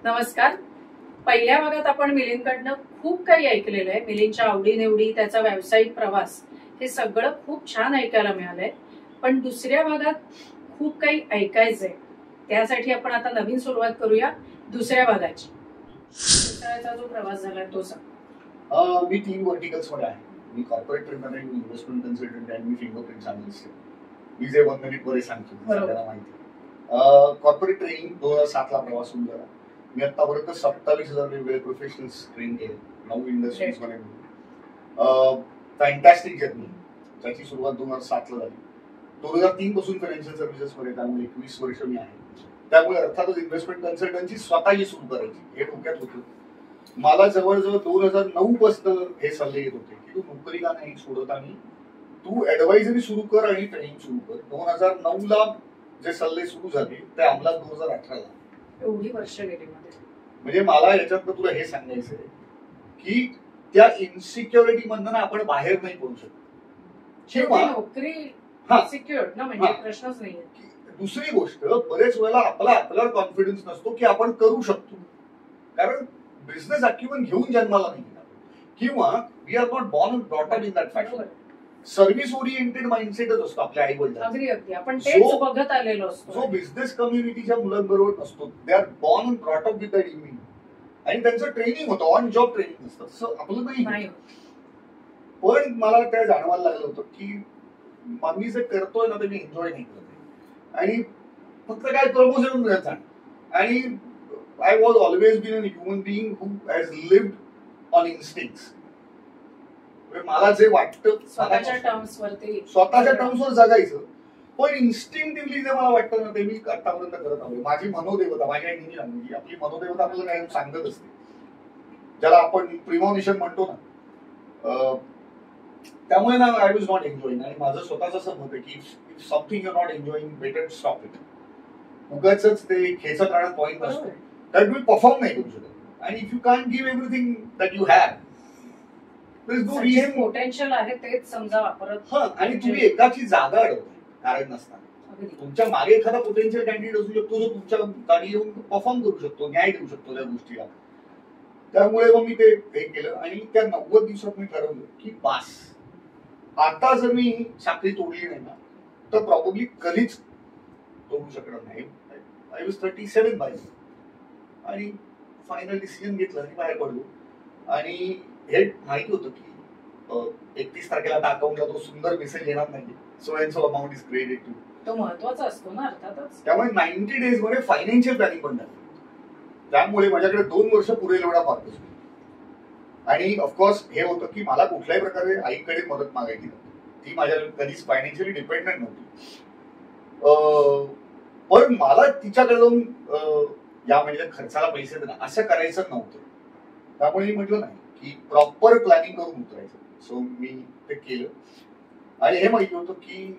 नमस्कार. पहिल्या भागात आपण मिलिंदकडनं खूप काही ऐकलेलं आहे. मिलिंदच्या आवडीनिवडी, त्याचा व्यावसायिक प्रवास, हे सगळं खूप छान ऐकायला मिळालंय. पण दुसऱ्या भागात खूप काही ऐकायचंय. त्यासाठी आपण आता नवीन सुरुवात करूया दुसऱ्या भागाची. दुसऱ्याचा जो प्रवास झाला तो सांग. मी 3 व्हर्टिकल्स मध्ये आहे. मी कॉर्पोरेट ट्रेनर आहे, मी इन्व्हेस्टमेंट कन्सल्टंट आहे, मी फिंगरप्रिंट अनालिस्ट आहे. मी जे 1 मिनिट मध्ये सांगतो सगळ्यांना माहिती. कॉर्पोरेट ट्रेनिंग 2007 ला प्रवास होऊन गेला. मी आतापर्यंत 27,000 वेगवेगळे प्रोफेशनल्स ट्रेन केले 9 इंडस्ट्रीज मध्ये. फॅन्टॅस्टिक जर्नी, ज्याची सुरुवात 2007 ला झाली. 2003 पासून फायनान्शियल सर्व्हिसेस मध्ये, त्यामुळे 21 वर्ष मी आहे. त्यामुळे अर्थातच इन्व्हेस्टमेंट कन्सल्टन्सी स्वतःही सुरू करायची हे डोक्यात होतं. मला जवळजवळ 2009 पासून हे सल्ले येत होते की तू नोकरीला नाही सोडत आणि तू ऍडवायझरी सुरू कर आणि ट्रेनिंग सुरू कर. 2009 ला जे सल्ले सुरू झाले ते अंमलात 2018 ला. एवढी वर्ष गेली म्हणजे मला याच्यातनं तुला हे सांगायचं आहे की त्या इन्सिक्युरिटी मधनं आपण बाहेर नाही पडू शकत. नोकरी सिक्युअर ना, म्हणजे प्रश्नच नाहीये. दुसरी गोष्ट, बरेच वेळेला आपल्यावर कॉन्फिडन्स नसतो की आपण करू शकतो, कारण बिझनेस अॅक्युमेंट घेऊन जन्माला नाही किंवा we are not born and brought up in that fashion. Service oriented माइंडसेटच असतो आपल्या आई वडिलांचा. आपण तेच बघत आलेलो असतो. जो बिझनेस कम्युनिटीच्या मुलांबरोबर नसतो. They are born and brought up with that image आणि त्यांचं ट्रेनिंग होतं, ऑन जॉब ट्रेनिंग असतं. तसं आपलं नाही. पण मला काय जाणवायला लागलं होतं की मी जे करतोय ना ते मी एन्जॉय नाही करत आणि फक्त काय प्रमोशन मिळत आणि I was always been a human being who has lived on instincts. मला जे वाटतं स्वतःच्या टर्म्सवर जगायचं, पण इन्स्टिंक्टिव्हली जे मला वाटतं ना ते मी आतापर्यंत करत आलोय. माझी मनोदेवता, माझी आई नेहमी सांगते, आपली मनोदेवता आपल्याला काय सांगत असते, ज्याला आपण प्रिमॉनिशन म्हणतो ना. त्यामुळे ना आय वॉज नॉट एन्जॉईंग. आणि माझं स्वतःच असं मत आहे की if something you not enjoying, better stop it. उगाच ते खेचत राहण्यात पॉईंट नसतो. तर तुम्ही परफॉर्म नाही करू शकत. आणि if you can give everything that you have, there is no reason. Potential आहे तेच समजा वापरत. आणि तुम्ही एकाची जागा अडवताय कारण नसताना. तुमच्या मागे एखादा पोटेन्शियल कॅन्डिडेट असू शकतो जो तुमच्या गाडी येऊन परफॉर्म करू शकतो, न्याय देऊ शकतो त्या गोष्टीला. त्यामुळे मग मी ते हे केलं आणि त्या 90 दिवसात मी ठरवलं की बास, आता जर मी साखळी तोडली नाही ना तर प्रॉब्ली कधीच तोडू शकणार नाही. आय वॉज 37 बाय आणि फायनल डिसिजन घेतलं आणि बाहेर पडलो. आणि हे माहिती होतं की 31 तारखेला आता अकाउंटला तो सुंदर मेसेज येणार नाही, so and so amount is credit to. तो महत्वाचा असतो ना अर्थातच. त्यामुळे 90 डेज मध्ये फायनान्शियल प्लॅनिंग पण झाली. त्यामुळे माझ्याकडे 2 वर्ष पुरेल एवढा फारच. आणि ऑफकोर्स हे होतं की मला कुठल्याही प्रकारे आईकडे मदत मागायची नव्हती. ती माझ्या कधीच फायनान्शियली डिपेंडंट नव्हती. पण मला तिच्याकडे जाऊन या म्हणजे खर्चाला पैसे देणं असं करायचं नव्हतं. त्यामुळे मी म्हटलं नाही की प्रॉपर प्लॅनिंग करून उतरायचं. सो मी ते केलं आणि हे माहिती होतं की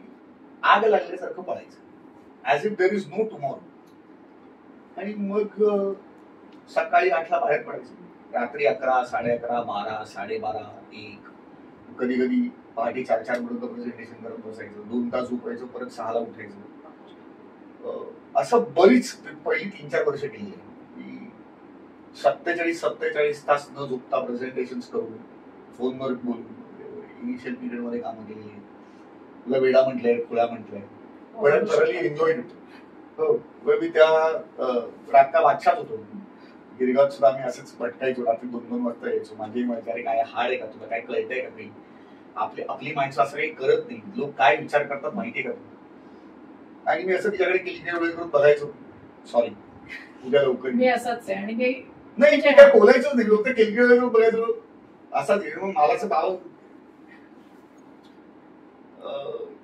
आग लागल्यासारखं पडायचं, as if there is no tomorrow. आणि मग सकाळी 8ला बाहेर पडायचं, रात्री 11, 11:30, 12, 12:30, 1, कधी कधी पहाटे 4 पर्यंत प्रेझेंटेशन करत बसायचं. 2 तास झोपायचं, परत 6ला उठायचं. असं बरीच पहिली 3-4 वर्ष केली. 47 तास न झोपता प्रेझेंटेशन करून, फोनवर बोलून, इनिशियल पिरियड मध्ये कामं केलेली. तुला वेडा म्हटलंय, खुळा म्हटलंय, पण थरली एन्जॉय होतो. मी त्या राक्का बादशात होतो. गिरगावात सुद्धा आम्ही असंच पटकायचो. रात्री 2-2 वाजता यायचो. माझी माहिती, अरे काय हाड आहे का तुला, काय कळतंय का काही. आपली माणसं असं काही करत नाही, लोक काय विचार करतात माहितीये का तुला. आणि मी असं तिच्याकडे करून बघायचो. सॉरी, उद्या लवकर मी असंच आहे. आणि नाही काय बोलायचंच नाही, फक्त करून बघायचो असाच. मग मला असं भाव.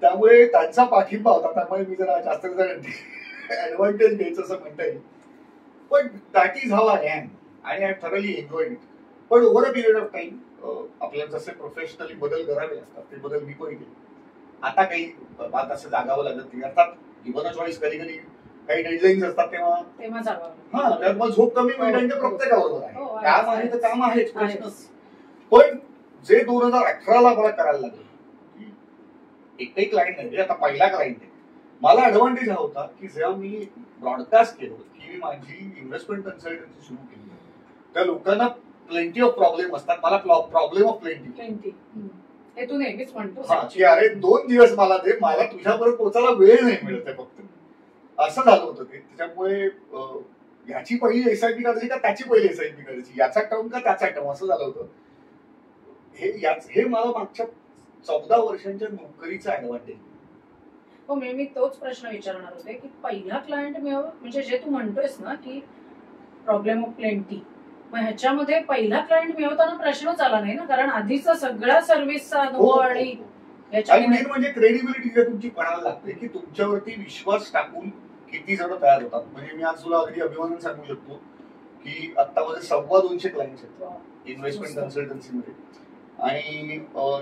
त्यामुळे त्यांचा पाठिंबा होता. त्यामुळे मी जरा जास्त ऍडव्हान्टेज घ्यायचं असं म्हणता येईल. पण that is how I am आणि आय थरली एन्जॉय इट. पण over a period of time आपल्याला जसे प्रोफेशनली बदल करावे लागतात ते बदल मी पण केले. आता काही बात असं जागावं लागत नाही. अर्थात गिव्हन चॉईस कधी कधी काही डेडलाईन्स असतात तेव्हा त्यात झोप कमी मिळणं प्रत्येकाबरोबर आहे. काम आहे तर काम आहेच, प्रश्नच. पण जे 2018 ला मला करायला लागलं, एकही क्लायंट नाही, आता पहिला क्लायंट आहे. मला ऍडव्हान्टेज हा होता की जेव्हा मी ब्रॉडकास्ट केलं की की मी माझी इन्व्हेस्टमेंट कन्सल्टन्सी सुरू केली. त्या लोकांना प्लेंटी ऑफ प्रॉब्लेम असतात, मला प्रॉब्लेम ऑफ प्लेंटी. हे तू नेहमीच म्हणतो की अरे 2 दिवस मला दे, मला तुझ्यापर्यंत पोहोचायला वेळ नाही मिळत आहे फक्त. असं झालं होतं ते. त्याच्यामुळे ह्याची पहिली एसआयपी करायची का त्याची पहिली एसआयपी करायची, याचा टर्म का त्याचा टर्म, असं झालं होतं. हे मला मागच्या 14 वर्षांच्या नोकरीचा ऍडव्हान्टेज. हो, मी तोच प्रश्न विचारणार होते की पहिला क्लायंट म्हणजे जे तू म्हणतोयस ना की प्रॉब्लेम ऑफ प्लेंटी, मग ह्याच्यामध्ये पहिला क्लायंट मिळवताना प्रश्नच आला नाही ना, कारण आधीचा सगळा सर्व्हिसचा अनुभव आणि मेन म्हणजे क्रेडिबिलिटी तुमची पणाला लागते की तुमच्यावरती विश्वास टाकून किती जण तयार होतात. म्हणजे मी आज तुला अगदी अभिमानाने सांगू शकतो की आता माझे 250 क्लायंट्स आहेत इन्व्हेस्टमेंट कन्सल्टन्सीमध्ये, आणि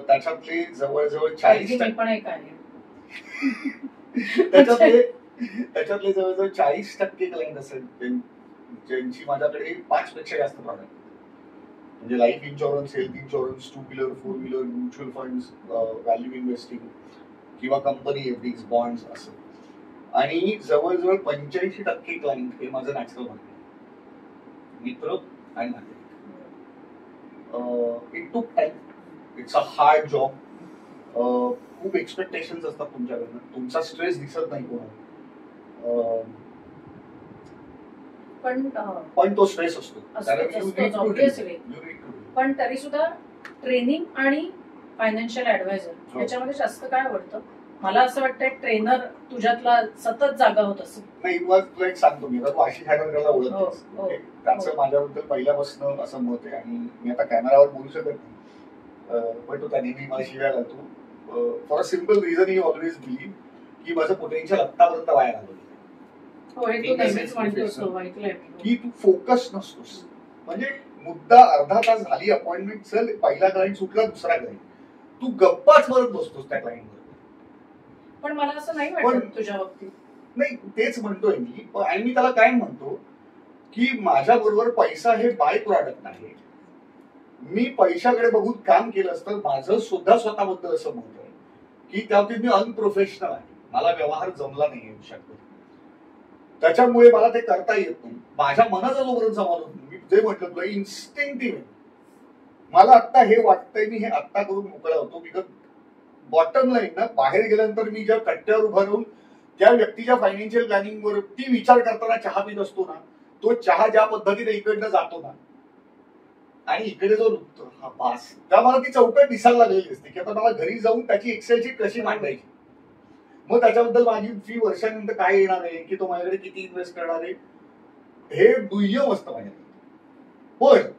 त्याच्यातले जवळजवळ 40% पण एक आहे त्याच्यातले जवळजवळ 40% क्लायंट असेल ज्यांची माझ्याकडे 5 पेक्षा जास्त प्रॉडक्ट, म्हणजे life insurance, health insurance, 2 wheeler, 4 wheeler, mutual funds, value investing किंवा कंपनी एफडीज, बॉन्ड्स असं. आणि जवळजवळ 85% क्लायंट हे माझं नॅचरल मार्केट, मित्र आणि नातेवाईक. It took time, it's a hard job. खूप एक्सपेक्टेशन्स असतात तुमच्याकडनं, तुमचा स्ट्रेस दिसत नाही कोणाला, पण तो स्ट्रेस असतो. पण तरी सुद्धा ट्रेनिंग आणि फायनान्शियल ऍडवायझर याच्यामध्ये जास्त काय आवडतं? मला असं वाटतंय ट्रेनर तुझ्यातला सतत जागा होत असेल. नाही, तुला एक सांगतो मी, तू आशिष हॅडरला ओळखतेस, त्याचं माझ्याबद्दल पहिल्यापासून असं मत आहे, आणि मी आता कॅमेरावर बोलू शकत नाही, पण तो त्या नेहमी मला शिवाय घालतो for a simple reason. He always believe की माझं पोटेन्शियल आत्तापर्यंत वाया घालवलं की तू फोकस नसतोस. म्हणजे मुद्दा अर्धा तास झाली अपॉइंटमेंट, चल पहिला क्लायंट सुटला, दुसरा क्लायंट, तू गप्पाच भरत बसतोस त्या क्लायंट बरोबर. पण मला असं नाही वाटत तुझ्या बाबतीत. नाही, तेच म्हणतोय मी. आणि मी त्याला काय म्हणतो की माझ्या बरोबर पैसा हे बाय प्रॉडक्ट आहे. मी पैशाकडे बघून काम केलं असतं. माझं सुद्धा स्वतःबद्दल असं म्हणतोय की त्याबाबतीत मी अनप्रोफेशनल आहे, मला व्यवहार जमला नाही शकतो, त्याच्यामुळे मला ते करता येत नाही. माझ्या मनाचा जोपर्यंत समाधान, मी जे म्हटलं तुला इन्स्टिंक्टिव्ह, मला आता हे वाटतंय मी हे आत्ता करून मोकळा होतो. बिकॉज बॉटम लाईन ना, बाहेर गेल्यानंतर मी ज्या कट्ट्यावर उभा राहून त्या व्यक्तीच्या फायनान्शियल प्लॅनिंग वरती विचार करताना चहा पित असतो ना, तो चहा ज्या पद्धतीने इकडनं जातो ना आणि इकडे जो लुटतो हा पास, त्या मला ती चौकट दिसायला लागलेली असते की आता मला घरी जाऊन त्याची एक्सेल शीट कशी मांडायची, मग त्याच्याबद्दल माझी फी वर्षानंतर काय येणार आहे, की तो माझ्याकडे किती इन्व्हेस्ट करणार आहे, हे दुय्यम असतं माझ्याकडे. पण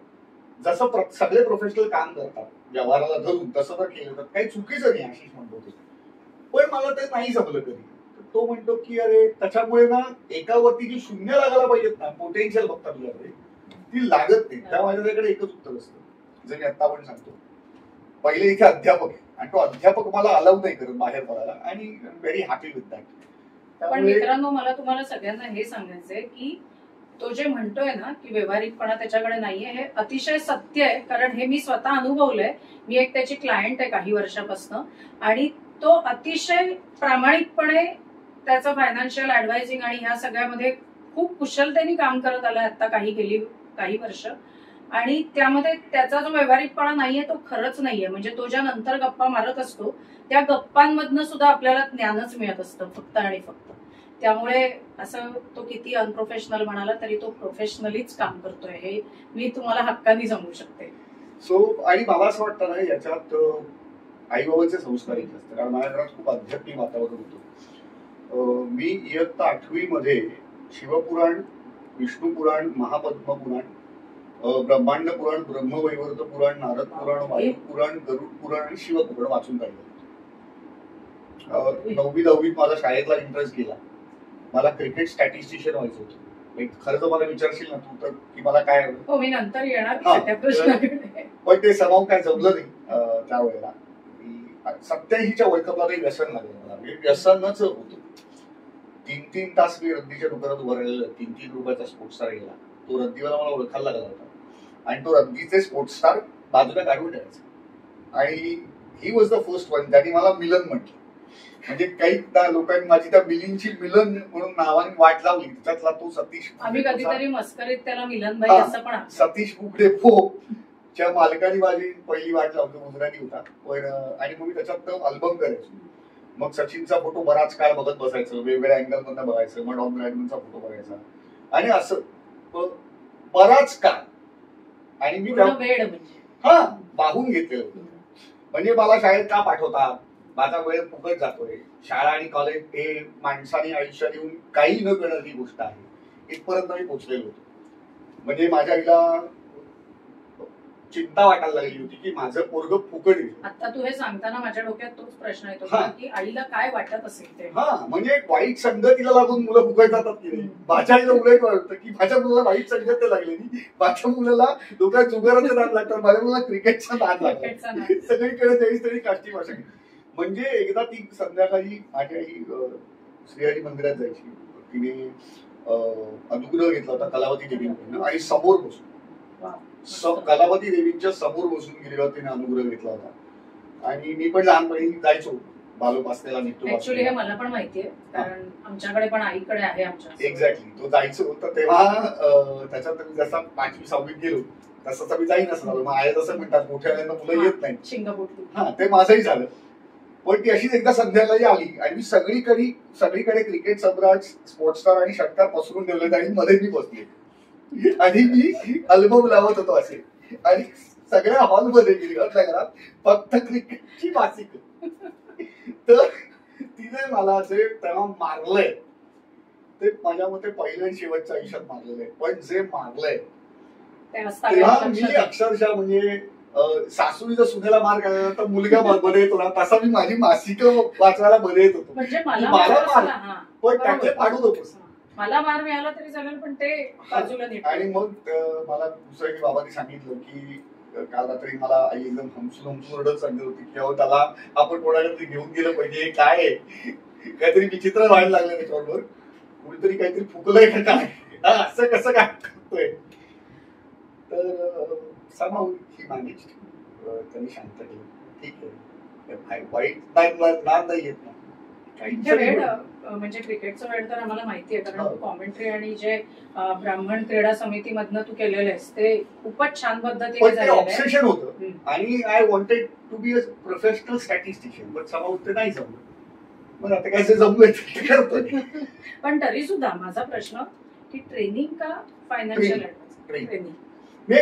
जसं सगळे प्रोफेशनल काम करतात व्यवहाराला धरून, तसं जर केलं तर काही चुकीचं नाही, आशिष म्हणतो ते. पण मला ते नाही जमलं कधी. तो म्हणतो की अरे त्याच्यामुळे ना एकावरती जी शून्य लागायला पाहिजेत ना, पोटेन्शियल बघतात तुझ्याकडे, ती लागत नाही. त्या माझ्याकडे एकच उत्तर असतं, जे मी आता पण सांगतो. पहिले इथे अध्यापक आहे आणि तो अध्यापक मला अलाउ नाही करत बाहेर पडायला, आणि व्हेरी हॅपी विथ दॅट. पण मित्रांनो, मला तुम्हाला सगळ्यांना हे सांगायचंय की तो जे म्हणतोय ना की व्यवहारिकपणा त्याच्याकडे नाहीये, हे अतिशय सत्य आहे. कारण हे मी स्वतः अनुभवलंय. मी एक त्याची क्लायंट आहे काही वर्षापासून, आणि तो अतिशय प्रामाणिकपणे त्याचं फायनान्शियल ऍडवायझिंग आणि ह्या सगळ्यामध्ये खूप कुशलतेने काम करत आलाय आता काही वर्ष. आणि त्यामध्ये त्याचा जो व्यवहारिकपणा नाहीये तो खरंच नाहीये. म्हणजे तो ज्या नंतर गप्पा मारत असतो त्या गप्पांमधनं सुद्धा आपल्याला ज्ञानच मिळत असतं फक्त आणि फक्त. त्यामुळे असं तो किती अनप्रोफेशनल म्हणाला तरी तो प्रोफेशनलीच काम करतोय, हे मी तुम्हाला हक्काने सांगू शकते. आणि मला असं वाटतं ना, याच्यात आई बाबांचे संस्कार येत असतात. कारण माझ्या घरात खूप आध्यात्मिक वातावरण होतं. मी इयत्ता 8वी मध्ये शिवपुराण, विष्णू पुराण, महापद्म पुराण, ब्रह्मांड पुराण, ब्रह्मवैवर्त पुराण, नारद पुराण, वायू पुराण, गरुड पुराण आणि शिवपुराण वाचून काढलं. 9वी 10वीत माझा शाळेतला इंटरेस्ट गेला. मला क्रिकेट स्टॅटिस्टिशियन व्हायचं होतं. खरं तर मला विचारशील ना तू तर की मला काय, मी नंतर येणार, पण ते समाव काय जमलं नाही त्यावेळेला. 87च्या वर्ल्ड कपला काही व्यसन लागलं मला. व्यसनच होतं. 3-3 तास मी रद्दीच्या दुकानात उभं राहिलेलं. 3-3 रुपयाचा स्पोर्ट्स स्टार गेला. तो रद्दीवाला मला ओळखायला लागला होता, आणि तो रद्दीचे स्पोर्ट्स स्टार बाजूला काढून ठेवायचा. आणि he was the first one. त्यांनी मला मिलन म्हटलं. म्हणजे काही लोकांनी माझी त्या मिलिंदची मिलन म्हणून नावाने वाट लावली. त्याच्यातला तो सतीश, आम्ही कधीतरी मस्करीत त्याला मिलनभाई असं पण सतीश बुगडे च्या मालकाने माझी पहिली वाट लावतो, गुजराती होता पण. आणि मग मी त्याच्यात अल्बम करायचो. मग सचिनचा फोटो बराच काळ बघत बसायचं, वेगवेगळ्या अँगल मधनं बघायचं, मग डॉन ब्रॅडमनचा फोटो बघायचा आणि असं बराच काळ. आणि मी वेळ म्हणजे बाहून घेतलेलं होतं. म्हणजे मला शाळेत का पाठवतात, माझा वेळ फुकट जातोय, शाळा आणि कॉलेज हे माणसाने आयुष्यात येऊन काही न करणारी गोष्ट आहे, इथपर्यंत मी पोहोचलेलो होतो. म्हणजे माझ्या आईला चिंता वाटायला लागली होती की माझं पोरग फुकट येईल. आता तू हे सांगताना माझ्या डोक्यात तोच प्रश्न येतो की आईला काय वाटत असेल ते. म्हणजे वाईट संगतीला लागून मुलं फुकट जातात की नाही. माझ्या आईला उलट वाटतं की माझ्या मुलाला वाईट संगत लागली नाही, माझ्या मुलाला डोक्यात जुगाराचे नाद लागतात, माझ्या मुलाला क्रिकेटचा नाद लागतो. सगळीकडे त्यावेळी तरी काष्टी भाषा. म्हणजे एकदा ती संध्याकाळी माझी आई श्रीहरी मंदिरात जायची, तिने अनुग्रह घेतला होता कलावती देवींकडून आणि समोर बसून कलावती देवींच्या समोर बसून गेलेला तिने अनुग्रह घेतला होता. आणि मी पण लहानपणी जायचो बालोपासनेला निघतो. ऍक्च्युअली हे मला पण माहितीये, कारण आमच्याकडे पण आईकडे आहे आमच्या. एक्झॅक्टली, तो जायचो. तर तेव्हा त्याच्यात मी जसा 5वी 6वीत गेलो तसं मी जाईन असं झालं. मग आहे तसं म्हणतात मोठ्या मुलं येत नाही, शिंगपोटली. ते माझंही झालं. पण ती अशीच एकदा संध्याकाळी आली आणि मी सगळीकडे क्रिकेट सम्राट, स्पोर्ट्स स्टार आणि षटकार पसरून ठेवले आणि मध्ये मी बसले आणि मी अल्बम लावत होतो असे. आणि सगळ्या हॉलमध्ये गेली घरात फक्त क्रिकेटची मासिक. तर तिने मला असे तेव्हा मारलंय, ते माझ्या मते पहिलं आणि शेवटच्या आयुष्यात मारलेलं आहे. पण जे मारलंय तेव्हा मी अक्षरशः म्हणजे सासूचा सुनेला मार करायला तर मुलगा मध्ये येतो ना, तसा मी माझी मासिक वाचवायला मध्ये येत होतो. म्हणजे मला मार, पण त्याचे पाडू नकोस. मला मार मिळाला तरी चालेल, पण ते बाजूला. आणि मग मला दुसऱ्या बाबांनी सांगितलं की काल रात्री मला आई एकदम हमसून रडत सांगत होती की अहो त्याला आपण कोणाकडे घेऊन गेलं पाहिजे, काय काहीतरी विचित्र व्हायला लागलं त्याच्याबरोबर, कुणीतरी काहीतरी फुकलंय का काय, असं कसं काय करतोय. तर समावून ही मॅनेज त्यांनी शांत केलं. ठीक आहे, वाईट नाही येत ना. वेळ म्हणजे क्रिकेटचा वेळ तर आम्हाला माहिती आहे, कारण कॉमेंट्री आणि जे ब्राह्मण क्रीडा समितीमधनं तू केलेलं आहेस ते खूपच छान पद्धतीने झालेलं आहे. ऑब्सेशन होतं आणि I wanted to be a professional statistician, but समाव ते नाही जमलं. मग आता काय जमलंय ते करतोय. पण तरी सुद्धा माझा प्रश्न की ट्रेनिंग का फायनान्शियल ट्रेनिंग? मी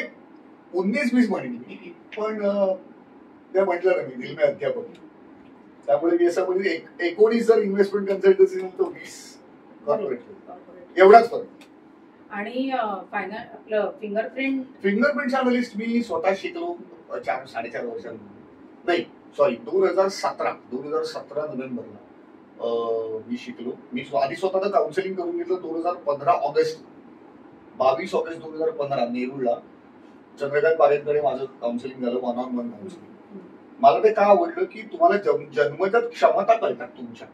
19-20 महिने, पण त्या म्हटलं ना मी दिल मी अध्यापक, त्यामुळे मी असं म्हणजे 19 जर इन्व्हेस्टमेंट कन्सल्टन्सी तर 20 कॉर्पोरेट, एवढाच फरक. आणि आपलं फिंगरप्रिंट अनालिस्ट मी स्वतः शिकलो 4-4.5 वर्षांपूर्वी. नाही सॉरी, 2017 नोव्हेंबरला मी शिकलो. मी आधी स्वतः काउन्सिलिंग करून घेतलं 2015 ऑगस्ट, 22 ऑगस्ट 2015 नेरूळला चंद्रकांत पारेखकडे माझं काउन्सिलिंग झालं, 1-on-1 काउन्सिलिंग. मला ते का आवडलं की तुम्हाला जन्मजात क्षमता कळतात तुमच्या,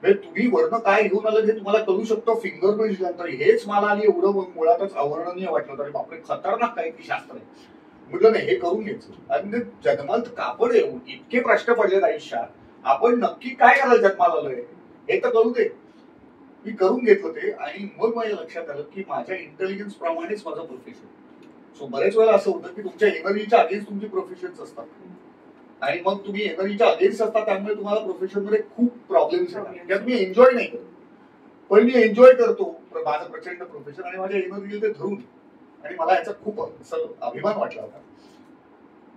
म्हणजे तुम्ही वर्ण काय घेऊन आलं हे तुम्हाला कळू शकतो फिंगरप्रिंट नंतर. हेच मला आणि एवढं मुळातच अवर्णनीय वाटलं. तरी बापरे, खतरनाक काय की शास्त्र आहे. म्हटलं नाही, हे करून घ्यायचं. आणि जन्मात कापड इतके प्रश्न पडलेत आयुष्यात, आपण नक्की काय करायला जन्माला आलोय हे तर कळू दे. मी करून घेतलं ते. आणि मग माझ्या लक्षात आलं की माझ्या इंटेलिजन्स प्रमाणेच माझं प्रोफेशन. सो बरेच वेळा असं होतं की तुमच्या एनर्जीच्या अगेन्स्ट तुमची प्रोफेशन्स असतात आणि मग तुम्ही एनर्जीच्या अगेन्स्ट असता, त्यामुळे तुम्हाला प्रोफेशन मध्ये खूप प्रॉब्लेम्स येतात. त्यात मी एन्जॉय नाही करत, पण मी एन्जॉय करतो माझं प्रचंड प्रोफेशन आणि माझ्या एनर्जी ते धरून. आणि मला याचा खूप अभिमान वाटला होता.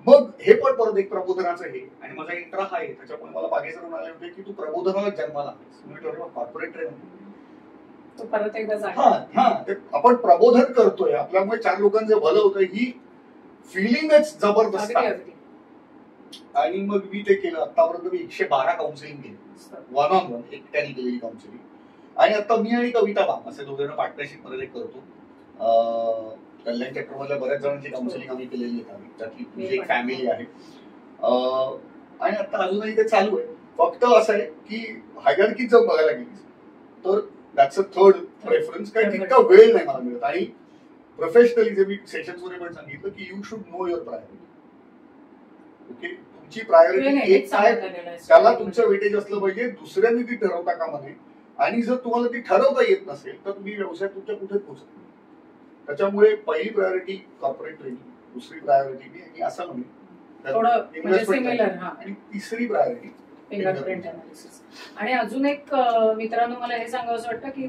मग हे पण परत एक प्रबोधनाचं हे, आणि माझा इंट्रा हा आहे, त्याच्यामुळे मला बागे सर म्हणाले होते की तू प्रबोधनाला जन्माला कॉर्पोरेट ट्रेन परत एकदा आपण प्रबोधन करतोय, आपल्यामुळे 4 लोकांचं भलं होतं, ही फिलिंगच जबरदस्त आहे. आणि मग मी ते केलं. आतापर्यंत मी 112 काउन्सिलिंग केली, 1-on-1 एकट्याने केलेली काउन्सिलिंग. आणि आता मी आणि कविता बाम असे दोघे पार्टनरशिप मध्ये करतो. कल्याण चक्रमधल्या बऱ्याच जणांची काउन्सिलिंग आम्ही केलेली आहे, त्यातली तुझी एक फॅमिली आहे. आणि आता अजूनही ते चालू आहे. फक्त असं आहे की हायरार्की जर बघायला गेली तर दॅट्स अ थर्ड प्रेफरन्स, काही तितका वेळ नाही मला मिळत. आणि प्रोफेशनली जे मी सेशन्स मध्ये पण सांगितलं की you should know your priority. Okay, तुमची प्रायोरिटी एक काय त्याला तुमचं वेटेज असलं पाहिजे, दुसऱ्यांनी ती ठरवता कामा नये. आणि जर तुम्हाला ती ठरवता येत नसेल तर तुम्ही व्यवसाय तुमच्या कुठेच पोहोचत नाही. त्याच्यामुळे पहिली प्रायोरिटी कॉर्पोरेट ट्रेनिंग, दुसरी प्रायोरिटी मी असं म्हणेन इन्व्हेस्टमेंट, आणि तिसरी प्रायोरिटी फिंगरप्रिंट अनालिसिस. आणि अजून एक मित्रांनो मला हे सांगावं वाटतं की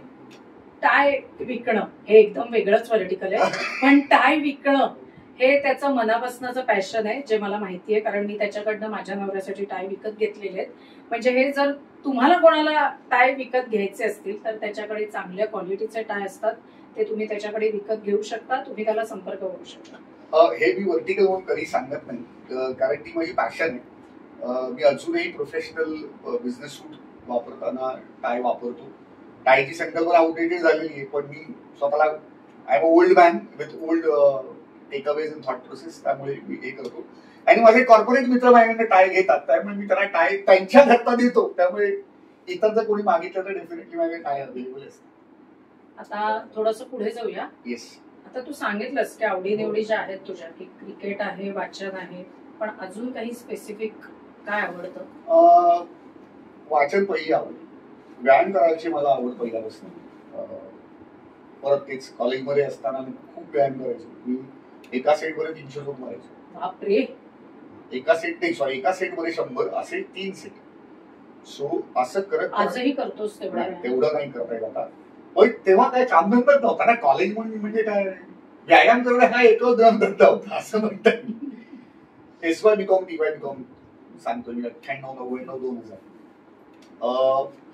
टाय विकणं हे एकदम वेगळंच व्हर्टिकल आहे, पण टाय विकणं हे त्याचं मनापासनाचं पॅशन आहे, जे मला माहिती आहे, कारण मी त्याच्याकडनं माझ्या नवऱ्यासाठी टाय विकत घेतलेले आहेत. म्हणजे हे जर तुम्हाला कोणाला टाय विकत घ्यायचे असतील तर त्याच्याकडे चांगल्या क्वालिटीचे टाय असतात, ते तुम्ही त्याच्याकडे विकत घेऊ शकता, तुम्ही त्याला संपर्क करू शकता. हे मी व्हर्टिकल म्हणून कधी सांगत नाही, कारण ती माझी पॅशन आहे. मी अजूनही प्रोफेशनल बिझनेस सूट वापरताना टाय वापरतो. टायची संकल्पना आउटडेटेड झालेली आहे, पण मी स्वतःला I am a old man with old takeaways in thought process, त्यामुळे मी हे करतो. आणि माझे कॉर्पोरेट मित्र माझ्याकडे टाय घेतात, त्यामुळे मी त्यांना टाय त्यांच्या घरता देतो. त्यामुळे इतर जर कोणी मागितलं तर डेफिनेटली माझ्याकडे टाय अवेलेबल असते. आता थोडंसं पुढे जाऊया. येस. आता तू सांगितलंस की आवडीनिवडी ज्या आहेत तुझ्या, की क्रिकेट आहे, वाचन आहे, पण अजून काही स्पेसिफिक काय आवडतं? वाचन पहिली आवड, व्यायाम करायची मला आवड पहिल्यापासून. परत तेच कॉलेजमध्ये असताना मी खूप व्यायाम करायचो. मी एका सेटमध्ये 300 झोप मारायचो. बापरे. एका सेटमध्ये 100, असे 3 सेट. सो असं करत आजही करतोस तेवढं नाही करता येत आता. पण तेव्हा काय कामधंदाच नव्हता ना, कॉलेज म्हणजे काय व्यायाम करणं हा एकच धंदा होता असं म्हणता येईल. SY BCom TY BCom सांगतो मी 98-99-2000.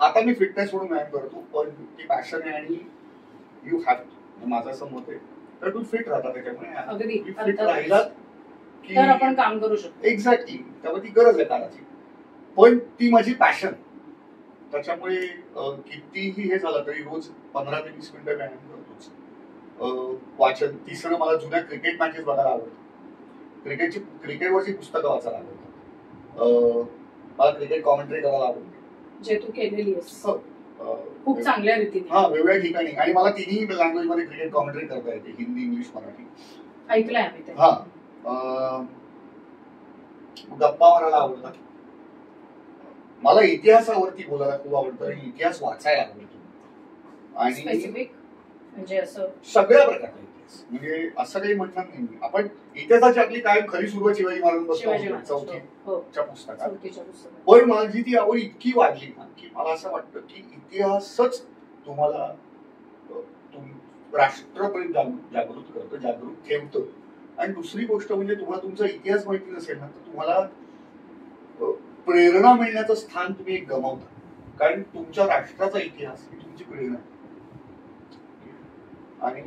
आता मी फिटनेस म्हणून व्यायाम करतो, पण ती पॅशन आहे आणि यू हॅव, माझं असं मत आहे, तर तू फिट राहता. त्याच्यामुळे फिट राहिला तर आपण काम करू शकतो. एक्झॅक्टली, त्यामुळे ती गरज आहे काळाची, पण ती माझी पॅशन. त्याच्यामुळे कितीही हे झालं तरी रोज 15 ते 20 मिनिटं व्यायाम करतोच. वाचन, तिसरं मला जुन्या क्रिकेट मॅचेस बघायला आवडतं. क्रिकेटवरची पुस्तकं वाचायला आवडतात. मला क्रिकेट कॉमेंट्री करायला आवडते, जे तू केलेली आहेस खूप चांगल्या रीतीने. हा, वेगवेगळ्या ठिकाणी. आणि मला तिन्ही लँग्वेज मध्ये क्रिकेट कॉमेंट्री करता येते, हिंदी, इंग्लिश, मराठी. ऐकलंय आम्ही ते. हा, गप्पा मारायला आवडतात. मला इतिहासावरती बोलायला खूप आवडतं आणि इतिहास वाचायला आवडतो. आणि स्पेसिफिक म्हणजे असं सगळ्या प्रकारचा इतिहास, म्हणजे असं काही म्हणणार नाही. आपण इतिहासाची आपली काय खरी सुरुवात शिवाजी महाराजांपासून चौथीच्या पुस्तकात. पण माझी ती आवड इतकी वाढली ना की मला असं वाटतं की इतिहासच तुम्हाला राष्ट्रपर्यंत जागृत करतो, जागृत ठेवतं. आणि दुसरी गोष्ट म्हणजे तुम्हाला तुमचा इतिहास माहिती नसेल ना तर तुम्हाला प्रेरणा मिळण्याचं स्थान तुम्ही एक गमावता, कारण तुमच्या राष्ट्राचा इतिहास ही तुमची प्रेरणा आहे. आणि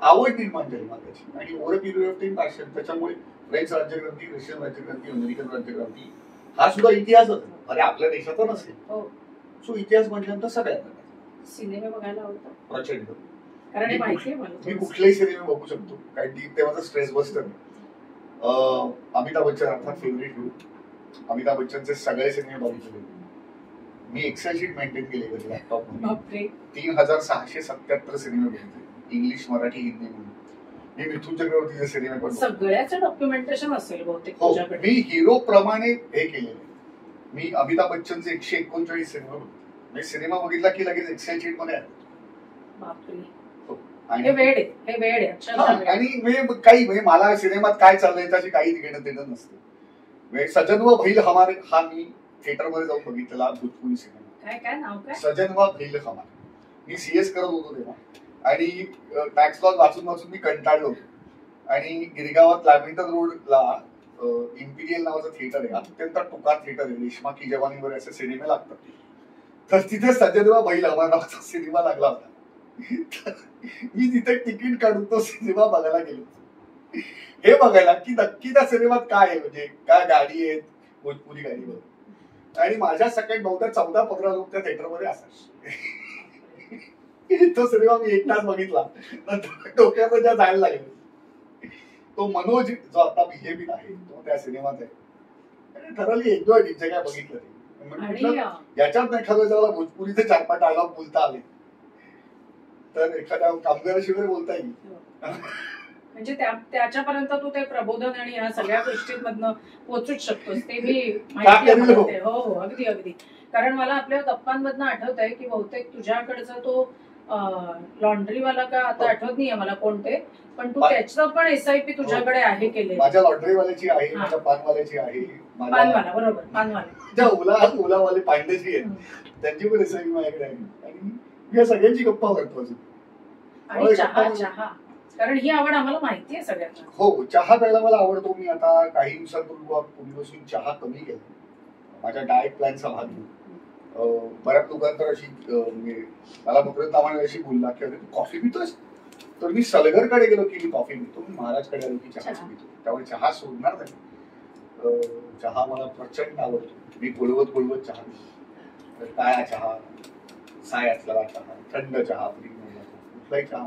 आवड निर्माण झाली मला त्याची, आणि over a period of time passion. त्याच्यामुळे फ्रेंच राज्यक्रांती, रशियन राज्यक्रांती, अमेरिकन राज्यक्रांती हा सुद्धा इतिहासच. अरे आपल्या देशाचा नसेल. सो इतिहास म्हटल्यानंतर सगळ्या प्रकारचा. सिनेमे बघायला आवडतात प्रचंड. कारण माहिती आहे मला, मी कुठलेही सिनेमे बघू शकतो, कारण ते माझं स्ट्रेस बस्टर. अमिताभ बच्चन अर्थात फेवरेट हिरो. अमिताभ बच्चनचे सगळे सिनेमे बघितले. मी एक्सेल शीट मेंटेन केले लॅपटॉप मध्ये. 3677 सिनेमे बघितले, इंग्लिश, मराठी, हिंदी म्हणून. मी मिथुन चक्रवर्तीचे सिनेमे पण सगळ्याचं डॉक्युमेंटेशन असेल बहुतेक. मी हिरो प्रमाणे हे केलेले. मी अमिताभ बच्चनचे 139 सिनेमे बघितले. सिनेमा बघितला की लगेच एक्सेल शीट मध्ये आहे. आणि काही म्हणजे मला सिनेमात काय चाललंय त्याची काही घेणं देणं नसतं. सजन व भैल हमारे हा मी थिएटर मध्ये जाऊन बघितलेला भोजपुरी सिनेमा. काय नाव काय? सजन व भैल हमारे. मी CS करत होतो तेव्हा, आणि टॅक्स लॉ वाचून वाचून मी कंटाळलो होतो. आणि गिरगावात लॅव्हेंडर रोडला इम्पिरियल नावाचं थिएटर आहे, अत्यंत टुकार थिएटर आहे. रेशमा की जवानीवर असे सिनेमे लागतात. तर तिथे सजन व भैल हमारा नावाचा सिनेमा लागला होता. मी तिथे तिकीट काढून तो सिनेमा बघायला गेलो, हे बघायला की नक्की त्या सिनेमात काय आहे, म्हणजे काय गाडी आहेत, भोजपुरी गाडी बघ. आणि माझ्या सकाळी बहुधा 14-15 लोक त्या थिएटरमध्ये असायचे. तो सिनेमा मी 1 तास बघितला, नंतर डोक्यात ज्या जायला लागले. तो मनोज जो आता BJP आहे तो त्या सिनेमात आहे. ठरवली एन्जॉय जे काय बघितलं ते. याच्यात एखाद्या ज्याला भोजपुरीचे 4-5 डायलॉग बोलता आले तर एखाद्या कामगाराशिवाय बोलता येईल. म्हणजे त्याच्यापर्यंत तू ते प्रबोधन आणि ह्या सगळ्या गोष्टींमधनं पोहोचूच शकतोस, ते मी माहिती आहे मला ते. हो हो, अगदी अगदी. कारण मला आपल्या गप्पांमधनं आठवत आहे की बहुतेक तुझ्याकडचा तो लॉन्ड्रीवाला का आता आठवत नाहीये मला कोणते, पण तू त्याचं पण SIP तुझ्याकडे आहे केले. माझ्या लॉन्ड्रीवाल्याची आहे, माझ्या पानवाल्याची आहे. पानवाला, बरोबर, पानवाला. ज्या ओलावाले पांडेची आहेत त्यांची पण SIP माझ्याकडे आहे. आणि मी सगळ्यांची गप्पा करतो अजून. आणि चहा, कारण ही आवड आम्हाला माहिती आहे सगळ्यांना. हो, चहा प्यायला मला आवडतो. मी आता काही दिवसांपूर्वीपासून चहा कमी केला, माझ्या डाएट प्लॅनचा भाग घेऊन. बऱ्याच लोकांतर अशी मला मुद्रतामाने अशी बोलला की अरे तू कॉफी पितोस, तर मी सलगरकडे गेलो की मी कॉफी पितो, मी महाराजकडे आलो की चहा पितो. त्यामुळे चहा सोडणार नाही. चहा मला प्रचंड आवडतो. मी गुळवत चहा पितो. काळा चहा, साय असलेला चहा, थंड चहा, कुठलाही चहा.